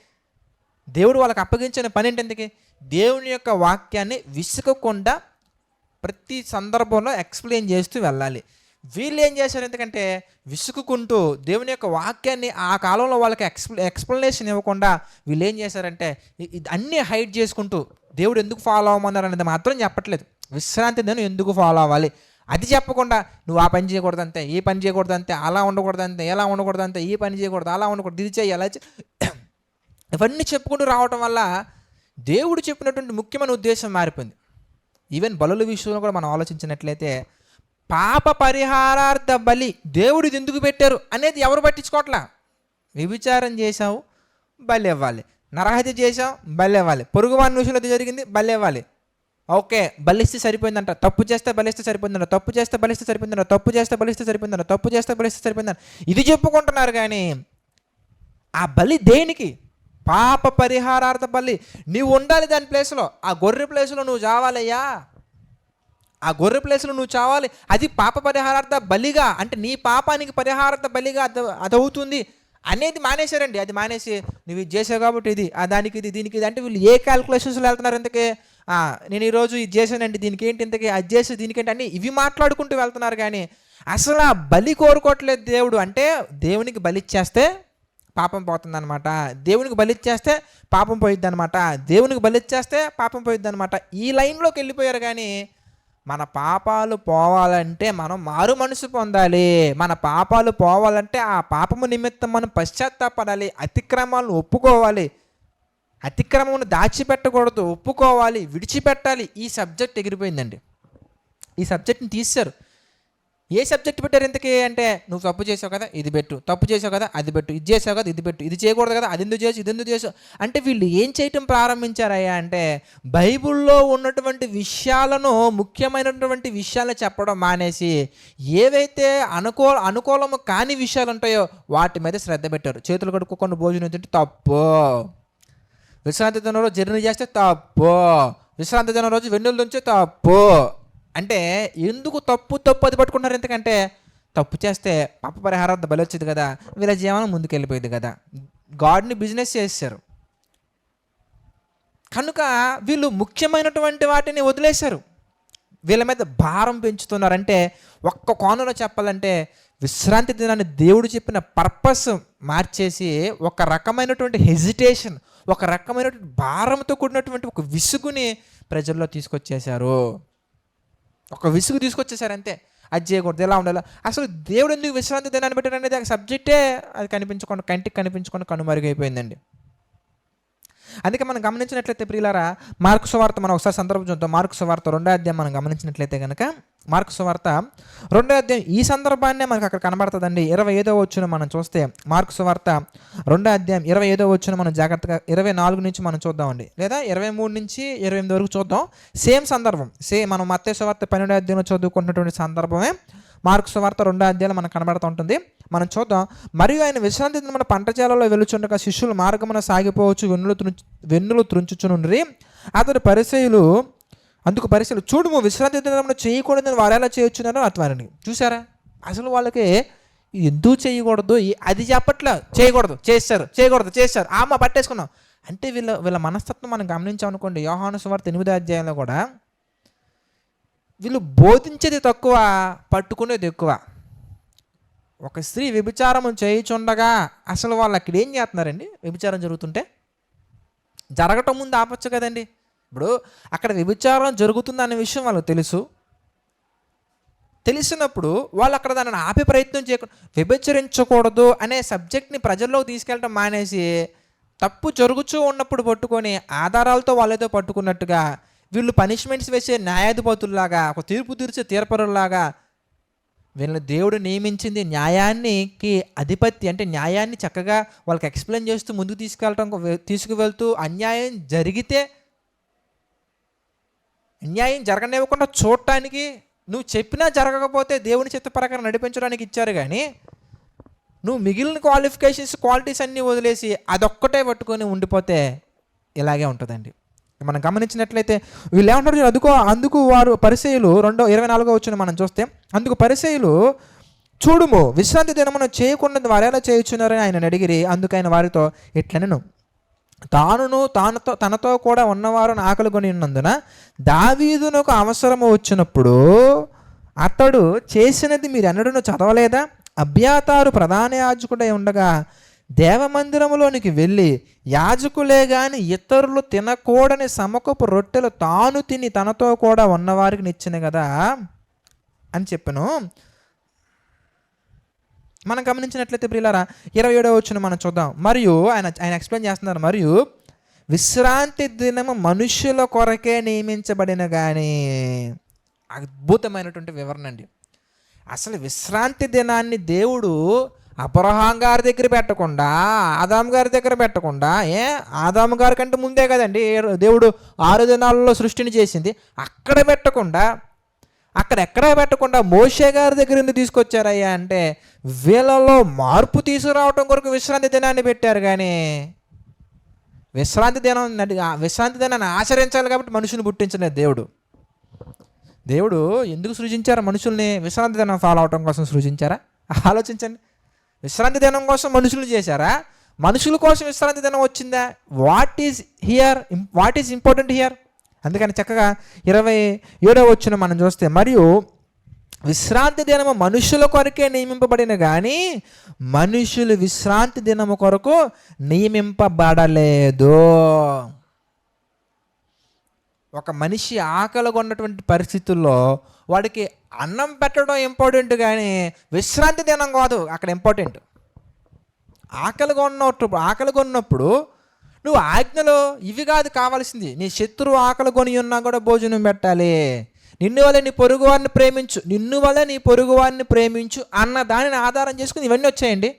Speaker 1: దేవుడు వాళ్ళకి అప్పగించిన పని ఏంటి? ఇంతకీ దేవుని యొక్క వాక్యాన్ని విసుకకుండా ప్రతి సందర్భంలో ఎక్స్ప్లెయిన్ చేస్తూ వెళ్ళాలి. వీళ్ళు ఏం చేశారు? ఎందుకంటే విసుకుంటూ దేవుని యొక్క వాక్యాన్ని ఆ కాలంలో వాళ్ళకి ఎక్స్ప్లెనేషన్ ఇవ్వకుండా వీళ్ళు ఏం చేశారంటే అన్నీ హైడ్ చేసుకుంటూ దేవుడు ఎందుకు ఫాలో అవ్వమన్నారు అనేది మాత్రం చెప్పట్లేదు. విశ్రాంతి దినం ఎందుకు ఫాలో అవ్వాలి అది చెప్పకుండా నువ్వు ఆ పని చేయకూడదంతే, ఈ పని చేయకూడదంతే, అలా ఉండకూడదంతే, ఎలా ఉండకూడదంతే, ఈ పని చేయకూడదు, అలా ఉండకూడదు, ఇది చేయి, అలా ఇవన్నీ చెప్పుకుంటూ రావటం వల్ల దేవుడు చెప్పినటువంటి ముఖ్యమైన ఉద్దేశం మారిపోయింది. ఈవెన్ బలుల విషయంలో కూడా మనం ఆలోచించినట్లయితే పాప పరిహారార్థ బలి దేవుడు ఇది ఎందుకు పెట్టారు అనేది ఎవరు పట్టించుకోవట్లా. వ్యభిచారం చేసావు బలి ఇవ్వాలి, నరహత్య చేసావు బలి ఇవ్వాలి, పొరుగువాని విషయంలో జరిగింది బలి ఇవ్వాలి, ఓకే బలిస్తే సరిపోయిందంట, తప్పు చేస్తే బలిస్తే సరిపోయిందంట, తప్పు చేస్తే బలిస్తే సరిపోయిందంట, తప్పు చేస్తే బలిస్తే సరిపోయిందంట, తప్పు చేస్తే బలిస్తే సరిపోయిందంట, ఇది చెప్పుకుంటున్నారు. కానీ ఆ బలి దేనికి? పాప పరిహారార్థ బలి. నీవు ఉండాలి దాని ప్లేస్లో, ఆ గొర్రె ప్లేస్లో నువ్వు చావాలయ్యా, ఆ గొర్రె ప్లేస్లో నువ్వు చావాలి. అది పాప పరిహారార్థ బలిగా, అంటే నీ పాపానికి పరిహారార్థ బలిగా అది అవుతుంది అనేది మానేశారండి. అది మానేసి నువ్వు ఇది చేసావు కాబట్టి ఇది, దానికి ఇది, దీనికి ఇది అంటే వీళ్ళు ఏ క్యాల్కులేషన్స్లో వెళ్తున్నారు? ఇంతకీ నేను ఈరోజు ఇది చేశానండి, దీనికి ఏంటి, ఇంతకీ అది చేసి దీనికేంటి అని ఇవి మాట్లాడుకుంటూ వెళ్తున్నారు. కానీ అసలు ఆ బలి కోరుకోవట్లేదు దేవుడు. అంటే దేవునికి బలి ఇచ్చేస్తే పాపం పోతుందన్నమాట, దేవునికి బలిచ్చేస్తే పాపం పోయిద్ది అనమాట, దేవునికి బలిచ్చేస్తే పాపం పోయిద్ది అనమాట. ఈ లైన్లోకి వెళ్ళిపోయారు. కానీ మన పాపాలు పోవాలంటే మనం మారు మనసు పొందాలి. మన పాపాలు పోవాలంటే ఆ పాపము నిమిత్తం మనం పశ్చాత్తాపడాలి, అతిక్రమాలను ఒప్పుకోవాలి, అతిక్రమమును దాచిపెట్టకూడదు, ఒప్పుకోవాలి, విడిచిపెట్టాలి. ఈ సబ్జెక్ట్ ఎగిరిపోయిందండి. ఈ సబ్జెక్ట్ని తీశారు. ఏ సబ్జెక్ట్ పెట్టారు ఇంతకీ అంటే నువ్వు తప్పు చేసావు కదా ఇది పెట్టు, తప్పు చేసావు కదా అది పెట్టు, ఇది చేసావు కదా ఇది పెట్టు, ఇది చేయకూడదు కదా అది ఎందుకు చేసి ఇది ఎందుకు చేసావు అంటే వీళ్ళు ఏం చేయటం ప్రారంభించారయ్యా అంటే బైబిల్లో ఉన్నటువంటి విషయాలను, ముఖ్యమైనటువంటి విషయాలను చెప్పడం మానేసి ఏవైతే అనుకూలము కాని విషయాలు ఉంటాయో వాటి మీద శ్రద్ధ పెట్టారు. చేతులు కడుక్కోకుండా భోజనం తింటే తప్పు, విశ్రాంతి దినం రోజు జర్నీ చేస్తే తప్పు, విశ్రాంతి దినం రోజు వెన్నుల నుంచి తప్పు. అంటే ఎందుకు తప్పు అది పట్టుకుంటున్నారు? ఎందుకంటే తప్పు చేస్తే పాప పరిహారార్థ బలి వచ్చేది కదా, వీళ్ళ జీవనం ముందుకు వెళ్ళిపోయేది కదా. గాడ్ని బిజినెస్ చేశారు కనుక వీళ్ళు ముఖ్యమైనటువంటి వాటిని వదిలేశారు, వీళ్ళ మీద భారం పెంచుతున్నారంటే ఒక్క కోణంలో చెప్పాలంటే విశ్రాంతి దినాన్ని దేవుడు చెప్పిన పర్పస్ మార్చేసి ఒక రకమైనటువంటి హెజిటేషన్, ఒక రకమైనటువంటి భారంతో కూడినటువంటి ఒక విసుగుని ప్రజల్లో తీసుకొచ్చేశారు. ఒక విసుగు తీసుకొచ్చేసారు అంతే. అది చేయకూడదు, ఎలా ఉండాలి, అసలు దేవుడు ఎందుకు విశ్రాంతి దినాన్ని పెట్టారు అనేది ఆ సబ్జెక్టే అది కనిపించకుండా, కంటికి కనిపించకుండా కనుమరుగైపోయిందండి. అందుకే మనం గమనించినట్లయితే ప్రియులారా, మార్కు సువార్త మనం ఒకసారి సందర్భం చూద్దాం. మార్కు సువార్త 2వ అధ్యాయం మనం గమనించినట్లయితే కనుక, మార్కు సువార్త 2వ అధ్యాయం ఈ సందర్భాన్నే మనకు అక్కడ కనబడుతుందండి. 25వ వచనం మనం చూస్తే, మార్కు సువార్త 2వ అధ్యాయం 25వ వచనం మనం జాగ్రత్తగా 24 నుంచి మనం చూద్దామండి, లేదా 23 నుంచి 28 వరకు చూద్దాం. సేమ్ సందర్భం, మనం మత్తయి సువార్త 12వ అధ్యాయంలో చదువుకున్నటువంటి సందర్భమే మార్కు సువార్త 2వ అధ్యాయంలో మనకు కనబడుతూ ఉంటుంది. మనం చూద్దాం. మరియు ఆయన విశ్రాంతి దినమున పంట చేలలో వెలుచుండగా శిష్యులు మార్గమున సాగిపోవచ్చు వెన్నులు త్రుంచుచునుండ్రి. అతడు పరిసయ్యులు అందుకు పరిసయ్యులు, చూడుము విశ్రాంతి దినమున చేయకూడదని వారు ఎలా చేయొచ్చున్నారో అతవారిని. చూసారా, అసలు వాళ్ళకి ఎందుకు చేయకూడదు అది చెప్పట్లా, చేయకూడదు చేస్తారు, చేయకూడదు చేస్తారు, ఆమె పట్టేసుకున్నాం అంటే వీళ్ళ మనస్తత్వం మనం గమనించాం అనుకోండి. యోహాను సువార్త 8వ అధ్యాయంలో కూడా వీళ్ళు బోధించేది తక్కువ, పట్టుకునేది ఎక్కువ. ఒక స్త్రీ వ్యభిచారం చేయుచుండగా అసలు వాళ్ళు అక్కడ ఏం చేస్తున్నారండి? వ్యభిచారం జరుగుతుంటే జరగటం ముందు ఆపచ్చు కదండి. ఇప్పుడు అక్కడ వ్యభిచారం జరుగుతుందనే విషయం వాళ్ళకి తెలిసినప్పుడు వాళ్ళు అక్కడ దానిని ఆపే ప్రయత్నం చేయకుండా, వ్యభిచరించకూడదు అనే సబ్జెక్ట్ని ప్రజల్లోకి తీసుకెళ్ళటం మానేసి తప్పు జరుగుతూ ఉన్నప్పుడు పట్టుకొని ఆధారాలతో వాళ్ళేదో పట్టుకున్నట్టుగా వీళ్ళు పనిష్మెంట్స్ వేసే న్యాయాధిపతుల్లాగా, ఒక తీర్పు తీర్చే తీర్పరులాగా వీళ్ళని దేవుడు నియమించింది న్యాయానికి అధిపతి అంటే న్యాయాన్ని చక్కగా వాళ్ళకి ఎక్స్ప్లెయిన్ చేస్తూ ముందుకు తీసుకువెళ్తూ అన్యాయం జరిగితే అన్యాయం జరగనివ్వకుండా చూడటానికి, నువ్వు చెప్పినా జరగకపోతే దేవుని చిత్త ప్రకారం నడిపించడానికి ఇచ్చారు. కానీ నువ్వు మిగిలిన క్వాలిటీస్ అన్నీ వదిలేసి అదొక్కటే పట్టుకొని ఉండిపోతే ఇలాగే ఉంటుందండి. మనం గమనించినట్లయితే వీళ్ళు ఏమంటారు, అందుకు వారు పరిసయ్యులు 24వ వచనం మనం చూస్తే, అందుకు పరిసయ్యులు, చూడుము విశ్రాంతి దినమున చేయకుండా వారు ఎలా చేయుచున్నారని ఆయన అడిగిరి. అందుకు ఆయన వారితో ఇట్లనెను, తనతో కూడా ఉన్నవారు ఆకలి కొని ఉన్నందున దావీదునకు అవసరము వచ్చినప్పుడు అతడు చేసినది మీరు ఎన్నడూ చదవలేదా? అబ్యాతారు ప్రధాన యాజకుడై ఉండగా దేవమందిరములోనికి వెళ్ళి యాజకులే గాని ఇతరులు తినకూడని సమకపు రొట్టెలు తాను తిని తనతో కూడా ఉన్నవారికి ఇచ్చిన కదా అని చెప్పాను. మనం గమనించినట్లయితే ప్రియులారా 27వ వచనం మనం చూద్దాం. మరియు ఆయన ఎక్స్ప్లెయిన్ చేస్తున్నారు, మరియు విశ్రాంతి దినము మనుష్యుల కొరకే నియమించబడిన కానీ. అద్భుతమైనటువంటి వివరణ అండి. అసలు విశ్రాంతి దినాన్ని దేవుడు అబ్రహాం గారి దగ్గర పెట్టకుండా, ఆదాం గారి దగ్గర పెట్టకుండా, ఆదాము గారి కంటే ముందే కదండి దేవుడు 6 దినాలలో సృష్టిని చేసింది, అక్కడ పెట్టకుండా, ఎక్కడ పెట్టకుండా మోషే గారి దగ్గర ఎందుకు తీసుకొచ్చారయ్యా అంటే వీళ్ళలో మార్పు తీసుకురావటం కొరకు విశ్రాంతి దినాన్ని పెట్టారు. కానీ విశ్రాంతి దినాన్ని ఆచరించాలి కాబట్టి మనుషుని పుట్టించలేదు దేవుడు ఎందుకు సృజించారా మనుషుల్ని? విశ్రాంతి దినం ఫాలో అవటం కోసం సృజించారా? ఆలోచించండి. విశ్రాంతి దినం కోసం మనుషులు చేశారా? మనుషుల కోసం విశ్రాంతి దినం వచ్చిందా? What is important here? అందుకని చక్కగా 27వ వచనం మనం చూస్తే, మరియు విశ్రాంతి దినము మనుషుల కొరకే నియమింపబడిన కానీ మనుషులు విశ్రాంతి దినము కొరకు నియమింపబడలేదు. ఒక మనిషి ఆకలిగా ఉన్నటువంటి పరిస్థితుల్లో వాడికి అన్నం పెట్టడం ఇంపార్టెంట్ కానీ విశ్రాంతి దినం కాదు అక్కడ ఇంపార్టెంట్. ఆకలిగా ఉన్నప్పుడు నువ్వు ఆజ్ఞలో ఇవి కాదు కావాల్సింది, నీ శత్రువు ఆకలి కొని ఉన్నా కూడా భోజనం పెట్టాలి, నిన్ను వల్ల నీ పొరుగు వారిని ప్రేమించు అన్న దానిని ఆధారం చేసుకుని ఇవన్నీ వచ్చాయండి.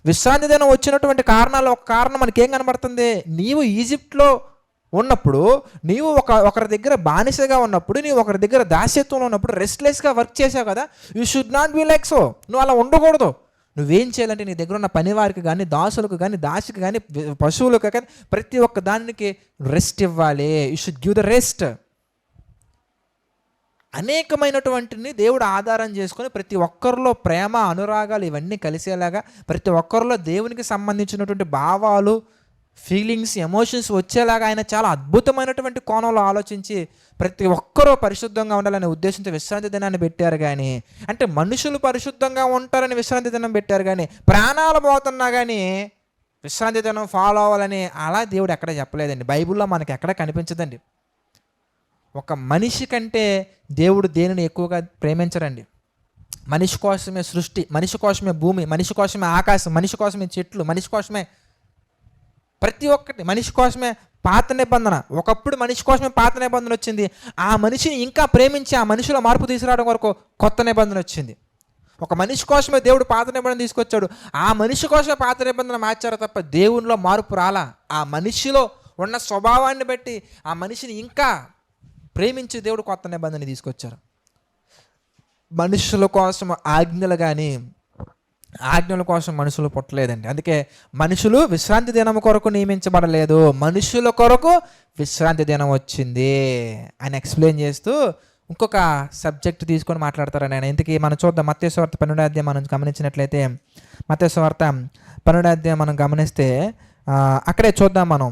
Speaker 1: విశ్రాంతి దినం వచ్చినటువంటి కారణాలు ఒక కారణం మనకేం కనబడుతుంది? నీవు ఈజిప్ట్లో ఉన్నప్పుడు, నీవు ఒకరి దగ్గర బానిసగా ఉన్నప్పుడు, నీవు ఒకరి దగ్గర దాస్యత్వంలో ఉన్నప్పుడు రెస్ట్లెస్గా వర్క్ చేసావు కదా. You should not be like so. నువ్వు అలా ఉండకూడదు. నువ్వేం చేయాలంటే నీ దగ్గర ఉన్న పనివారికి కానీ, దాసులకు కానీ, దాసికి కానీ, పశువులకు కానీ ప్రతి ఒక్క దానికి రెస్ట్ ఇవ్వాలి. You should give the rest. అనేకమైనటువంటిని దేవుడు ఆధారం చేసుకొని ప్రతి ఒక్కరిలో ప్రేమ, అనురాగాలు ఇవన్నీ కలిసేలాగా, ప్రతి ఒక్కరిలో దేవునికి సంబంధించినటువంటి భావాలు, ఫీలింగ్స్, ఎమోషన్స్ వచ్చేలాగా ఆయన చాలా అద్భుతమైనటువంటి కోణంలో ఆలోచించి ప్రతి ఒక్కరూ పరిశుద్ధంగా ఉండాలనే ఉద్దేశంతో విశ్రాంతి దినాన్ని పెట్టారు. కానీ అంటే మనుషులు పరిశుద్ధంగా ఉంటారని విశ్రాంతి దినం పెట్టారు, కానీ ప్రాణాలు పోతున్నా కానీ విశ్రాంతి దినం ఫాలో అవ్వాలని అలా దేవుడు ఎక్కడ చెప్పలేదండి. బైబిల్లో మనకి ఎక్కడ కనిపించదండి. ఒక మనిషి కంటే దేవుడు దేనిని ఎక్కువగా ప్రేమించరండి. మనిషి కోసమే సృష్టి, మనిషి కోసమే భూమి, మనిషి కోసమే ఆకాశం, మనిషి కోసమే చెట్లు, మనిషి కోసమే ప్రతి ఒక్కటి, మనిషి కోసమే పాత నిబంధన. ఒకప్పుడు మనిషి కోసమే పాత నిబంధన వచ్చింది. ఆ మనిషిని ఇంకా ప్రేమించి ఆ మనిషిలో మార్పు తీసుకురావడం వరకు కొత్త నిబంధన వచ్చింది. ఒక మనిషి కోసమే దేవుడు పాత నిబంధన తీసుకొచ్చాడు. ఆ మనిషి కోసమే పాత నిబంధన మార్చారు తప్ప దేవునిలో మార్పు రాలా. ఆ మనిషిలో ఉన్న స్వభావాన్ని బట్టి ఆ మనిషిని ఇంకా ప్రేమించి దేవుడు కొత్త నిబంధన తీసుకొచ్చారు. మనుషుల కోసం ఆజ్ఞలు కానీ ఆజ్ఞల కోసం మనుషులు పుట్టలేదండి. అందుకే మనుషులు విశ్రాంతి దినం కొరకు నియమించబడలేదు, మనుషుల కొరకు విశ్రాంతి దినం వచ్చింది అని ఎక్స్ప్లెయిన్ చేస్తూ ఇంకొక సబ్జెక్ట్ తీసుకొని మాట్లాడతారని ఆయన. ఇంతకీ మనం చూద్దాం. మత్తయి సువార్త 12వ అధ్యాయం మనం గమనించినట్లయితే, మత్తయి సువార్త 12వ అధ్యాయం మనం గమనిస్తే అక్కడే చూద్దాం మనం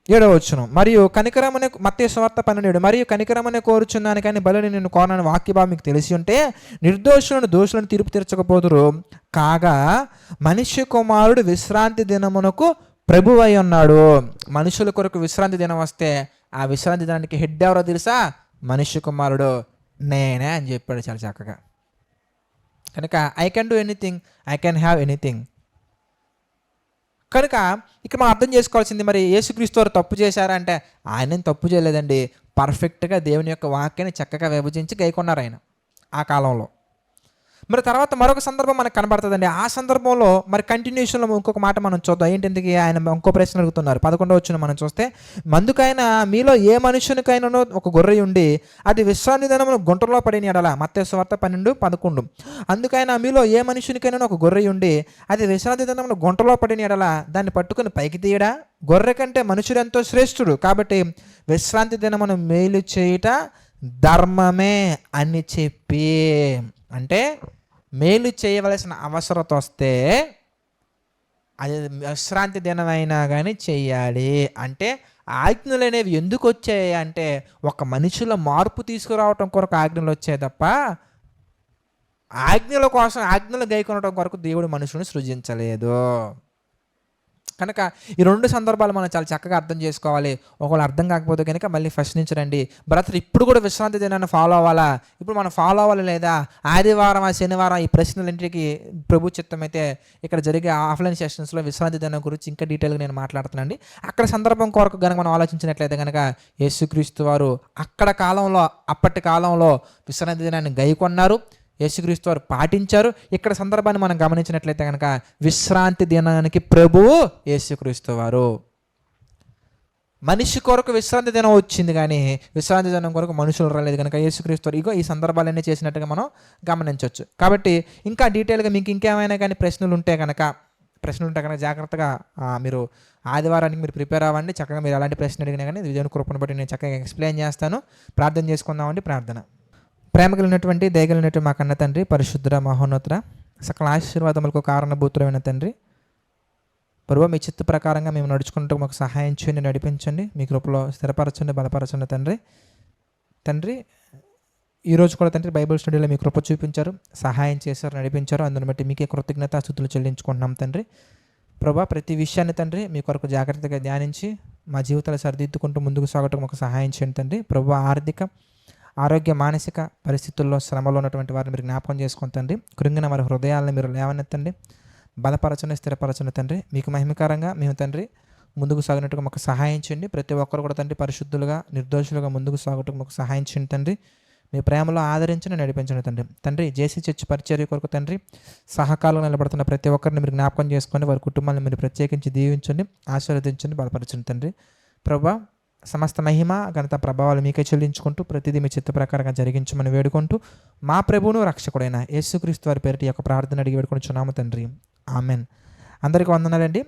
Speaker 1: 7వ వచనం. మరియు కనికరమనే, మత్తయి సువార్త 12, మరియు కనికరమనే కోరుచున్నాను కానీ బలిని నిన్ను కోరనని వాక్యభావం మీకు తెలిసి ఉంటే నిర్దోషులను దోషులను తీర్పు తీర్చకపోదురు. కాగా మనుష్య కుమారుడు విశ్రాంతి దినమునకు ప్రభువై ఉన్నాడు. మనుషుల కొరకు విశ్రాంతి దినం వస్తే ఆ విశ్రాంతి దినానికి హెడ్ ఎవరో తెలుసా? మనుష్య కుమారుడు నేనే అని చెప్పాడు చాలా చక్కగా. కనుక I can do anything, I can have anything. కనుక ఇక్కడ మనం అర్థం చేసుకోవాల్సింది, మరి యేసుక్రీస్తు వారు తప్పు చేశారంటే ఆయన తప్పు చేయలేదండి. పర్ఫెక్ట్గా దేవుని యొక్క వాక్యాన్ని చక్కగా విభజించి గైకొన్నారు ఆయన ఆ కాలంలో. మరి తర్వాత మరొక సందర్భం మనకు కనబడుతుందండి. ఆ సందర్భంలో మరి కంటిన్యూషన్లో ఇంకొక మాట మనం చూద్దాం. ఏంటిందుకు ఆయన ఇంకో ప్రశ్న అడుగుతున్నారు. 11వ వచనం మనం చూస్తే, మందుకైనా మీలో ఏ మనుషునికైనా ఒక గొర్రె ఉండి అది విశ్రాంతి దినమున గుంటలో పడిన ఎడల, మత్తయి సువార్త 12:11. అందుకైనా మీలో ఏ మనుషునికైనా ఒక గొర్రె ఉండి అది విశ్రాంతి దినమున గుంటలో పడిన ఎడల దాన్ని పట్టుకుని పైకి తీయడా? గొర్రె కంటే మనుషుడు ఎంతో శ్రేష్ఠుడు. కాబట్టి విశ్రాంతి దినమును మేలు చేయుట ధర్మమే అని చెప్పి, అంటే మేలు చేయవలసిన అవసరత వస్తే అది విశ్రాంతి దినమైనా కానీ చెయ్యాలి. అంటే ఆజ్ఞలు అనేవి ఎందుకు వచ్చాయి అంటే ఒక మనిషిలో మార్పు తీసుకురావటం కొరకు ఆజ్ఞలు వచ్చాయి తప్ప ఆజ్ఞల కోసం, ఆజ్ఞలు గైకొనడం కొరకు దేవుడు మనుషుని సృజించలేదు. కనుక ఈ రెండు సందర్భాలు మనం చాలా చక్కగా అర్థం చేసుకోవాలి. ఒకవేళ అర్థం కాకపోతే కనుక మళ్ళీ ఫస్ట్ నుంచి రండి. బ్రదర్ ఇప్పుడు కూడా విశ్రాంతి దినాన్ని ఫాలో అవ్వాలా? ఇప్పుడు మనం ఫాలో అవ్వాలి లేదా? ఆదివారం, శనివారం ఈ ప్రశ్నలన్నింటికి ప్రభు చిత్తం అయితే ఇక్కడ జరిగే ఆఫ్లైన్ సెషన్స్లో విశ్రాంతి దినం గురించి ఇంకా డీటెయిల్గా నేను మాట్లాడుతున్నానండి. అక్కడ సందర్భం కొరకు కనుక మనం ఆలోచించినట్లయితే కనుక యేసుక్రీస్తు వారు అప్పటి కాలంలో విశ్రాంతి దినాన్ని గైకొన్నారు, యేసుక్రీస్తు వారు పాటించారు. ఇక్కడ సందర్భాన్ని మనం గమనించినట్లయితే కనుక విశ్రాంతి దినానికి ప్రభువు యేసుక్రీస్తు వారు. మనిషి కొరకు విశ్రాంతి దినం వచ్చింది కానీ విశ్రాంతి దినం కొరకు మనుషులు రాలేదు. కనుక యేసుక్రీస్తు వారు ఇగో ఈ సందర్భాలన్నీ చేసినట్టుగా మనం గమనించవచ్చు. కాబట్టి ఇంకా డీటెయిల్గా మీకు ఇంకేమైనా కానీ ప్రశ్నలు ఉంటే కనుక జాగ్రత్తగా మీరు ఆదివారానికి మీరు ప్రిపేర్ అవ్వండి. చక్కగా మీరు అలాంటి ప్రశ్న అడిగినా కానీ దేవుని కృపను బట్టి నేను చక్కగా ఎక్స్ప్లెయిన్ చేస్తాను. ప్రార్థన చేసుకుందామండి. ప్రార్థన. ప్రేమ కలిగినటువంటి దయగలిగినటువంటి మా కన్న తండ్రి, పరిశుద్ధ మహోన్నతుడ, సకల ఆశీర్వాదములకు కారణభూతులైన తండ్రి, ప్రభువా మీ చిత్త ప్రకారంగా మేము నడుచుకుంటూ మాకు సహాయం చేయండి, నడిపించండి, మీ కృపలో స్థిరపరచండి, బలపరచండి తండ్రి. ఈరోజు కూడా తండ్రి బైబిల్ స్టడీలో మీ కృప చూపించారు, సహాయం చేశారు, నడిపించారు. అందుని బట్టి మీకే కృతజ్ఞతాస్తుతులు చెల్లించుకుంటున్నాం తండ్రి. ప్రభువా ప్రతి విషయాన్ని తండ్రి మీ కొరకు జాగ్రత్తగా ధ్యానించి మా జీవితాలు సరిదిద్దుకుంటూ ముందుకు సాగటం మాకు సహాయం చేయండి తండ్రి. ప్రభువా ఆరోగ్య మానసిక పరిస్థితుల్లో శ్రమలో ఉన్నటువంటి వారిని మీరు జ్ఞాపకం చేసుకుని తండ్రి, కృంగిన వారి హృదయాలను మీరు లేవనెత్తండి, బలపరచండి, స్థిరపరచండి తండ్రి. మీకు మహిమకరంగా మేము తండ్రి ముందుకు సాగినట్టుగా మాకు సహాయం చేయండి. ప్రతి ఒక్కరు కూడా తండ్రి పరిశుద్ధులుగా, నిర్దోషులుగా ముందుకు సాగటం మాకు సహాయం చేయండి తండ్రి. మీ ప్రేమలో ఆదరించండి, నడిపించండి తండ్రి. జేసీ చర్చ్ పరిచర్య కొరకు తండ్రి సహకారంలో నిలబడుతున్న ప్రతి ఒక్కరిని మీరు జ్ఞాపకం చేసుకొని వారి కుటుంబాలను మీరు ప్రత్యేకించి దీవించండి, ఆశీర్వదించండి, బలపరచండి తండ్రి. ప్రభువా సమస్త మహిమ ఘనత ప్రభావాలు మీకే చెల్లించుకుంటూ ప్రతిదీ మీ చిత్త ప్రకారంగా జరిగించమని వేడుకుంటూ మా ప్రభువును రక్షకుడైన యేసుక్రీస్తు వారి పేరిట యొక్క ప్రార్థన అడిగి వేడుకొని చున్నాము తండ్రి. ఆమెన్. అందరికీ వందనాలండి.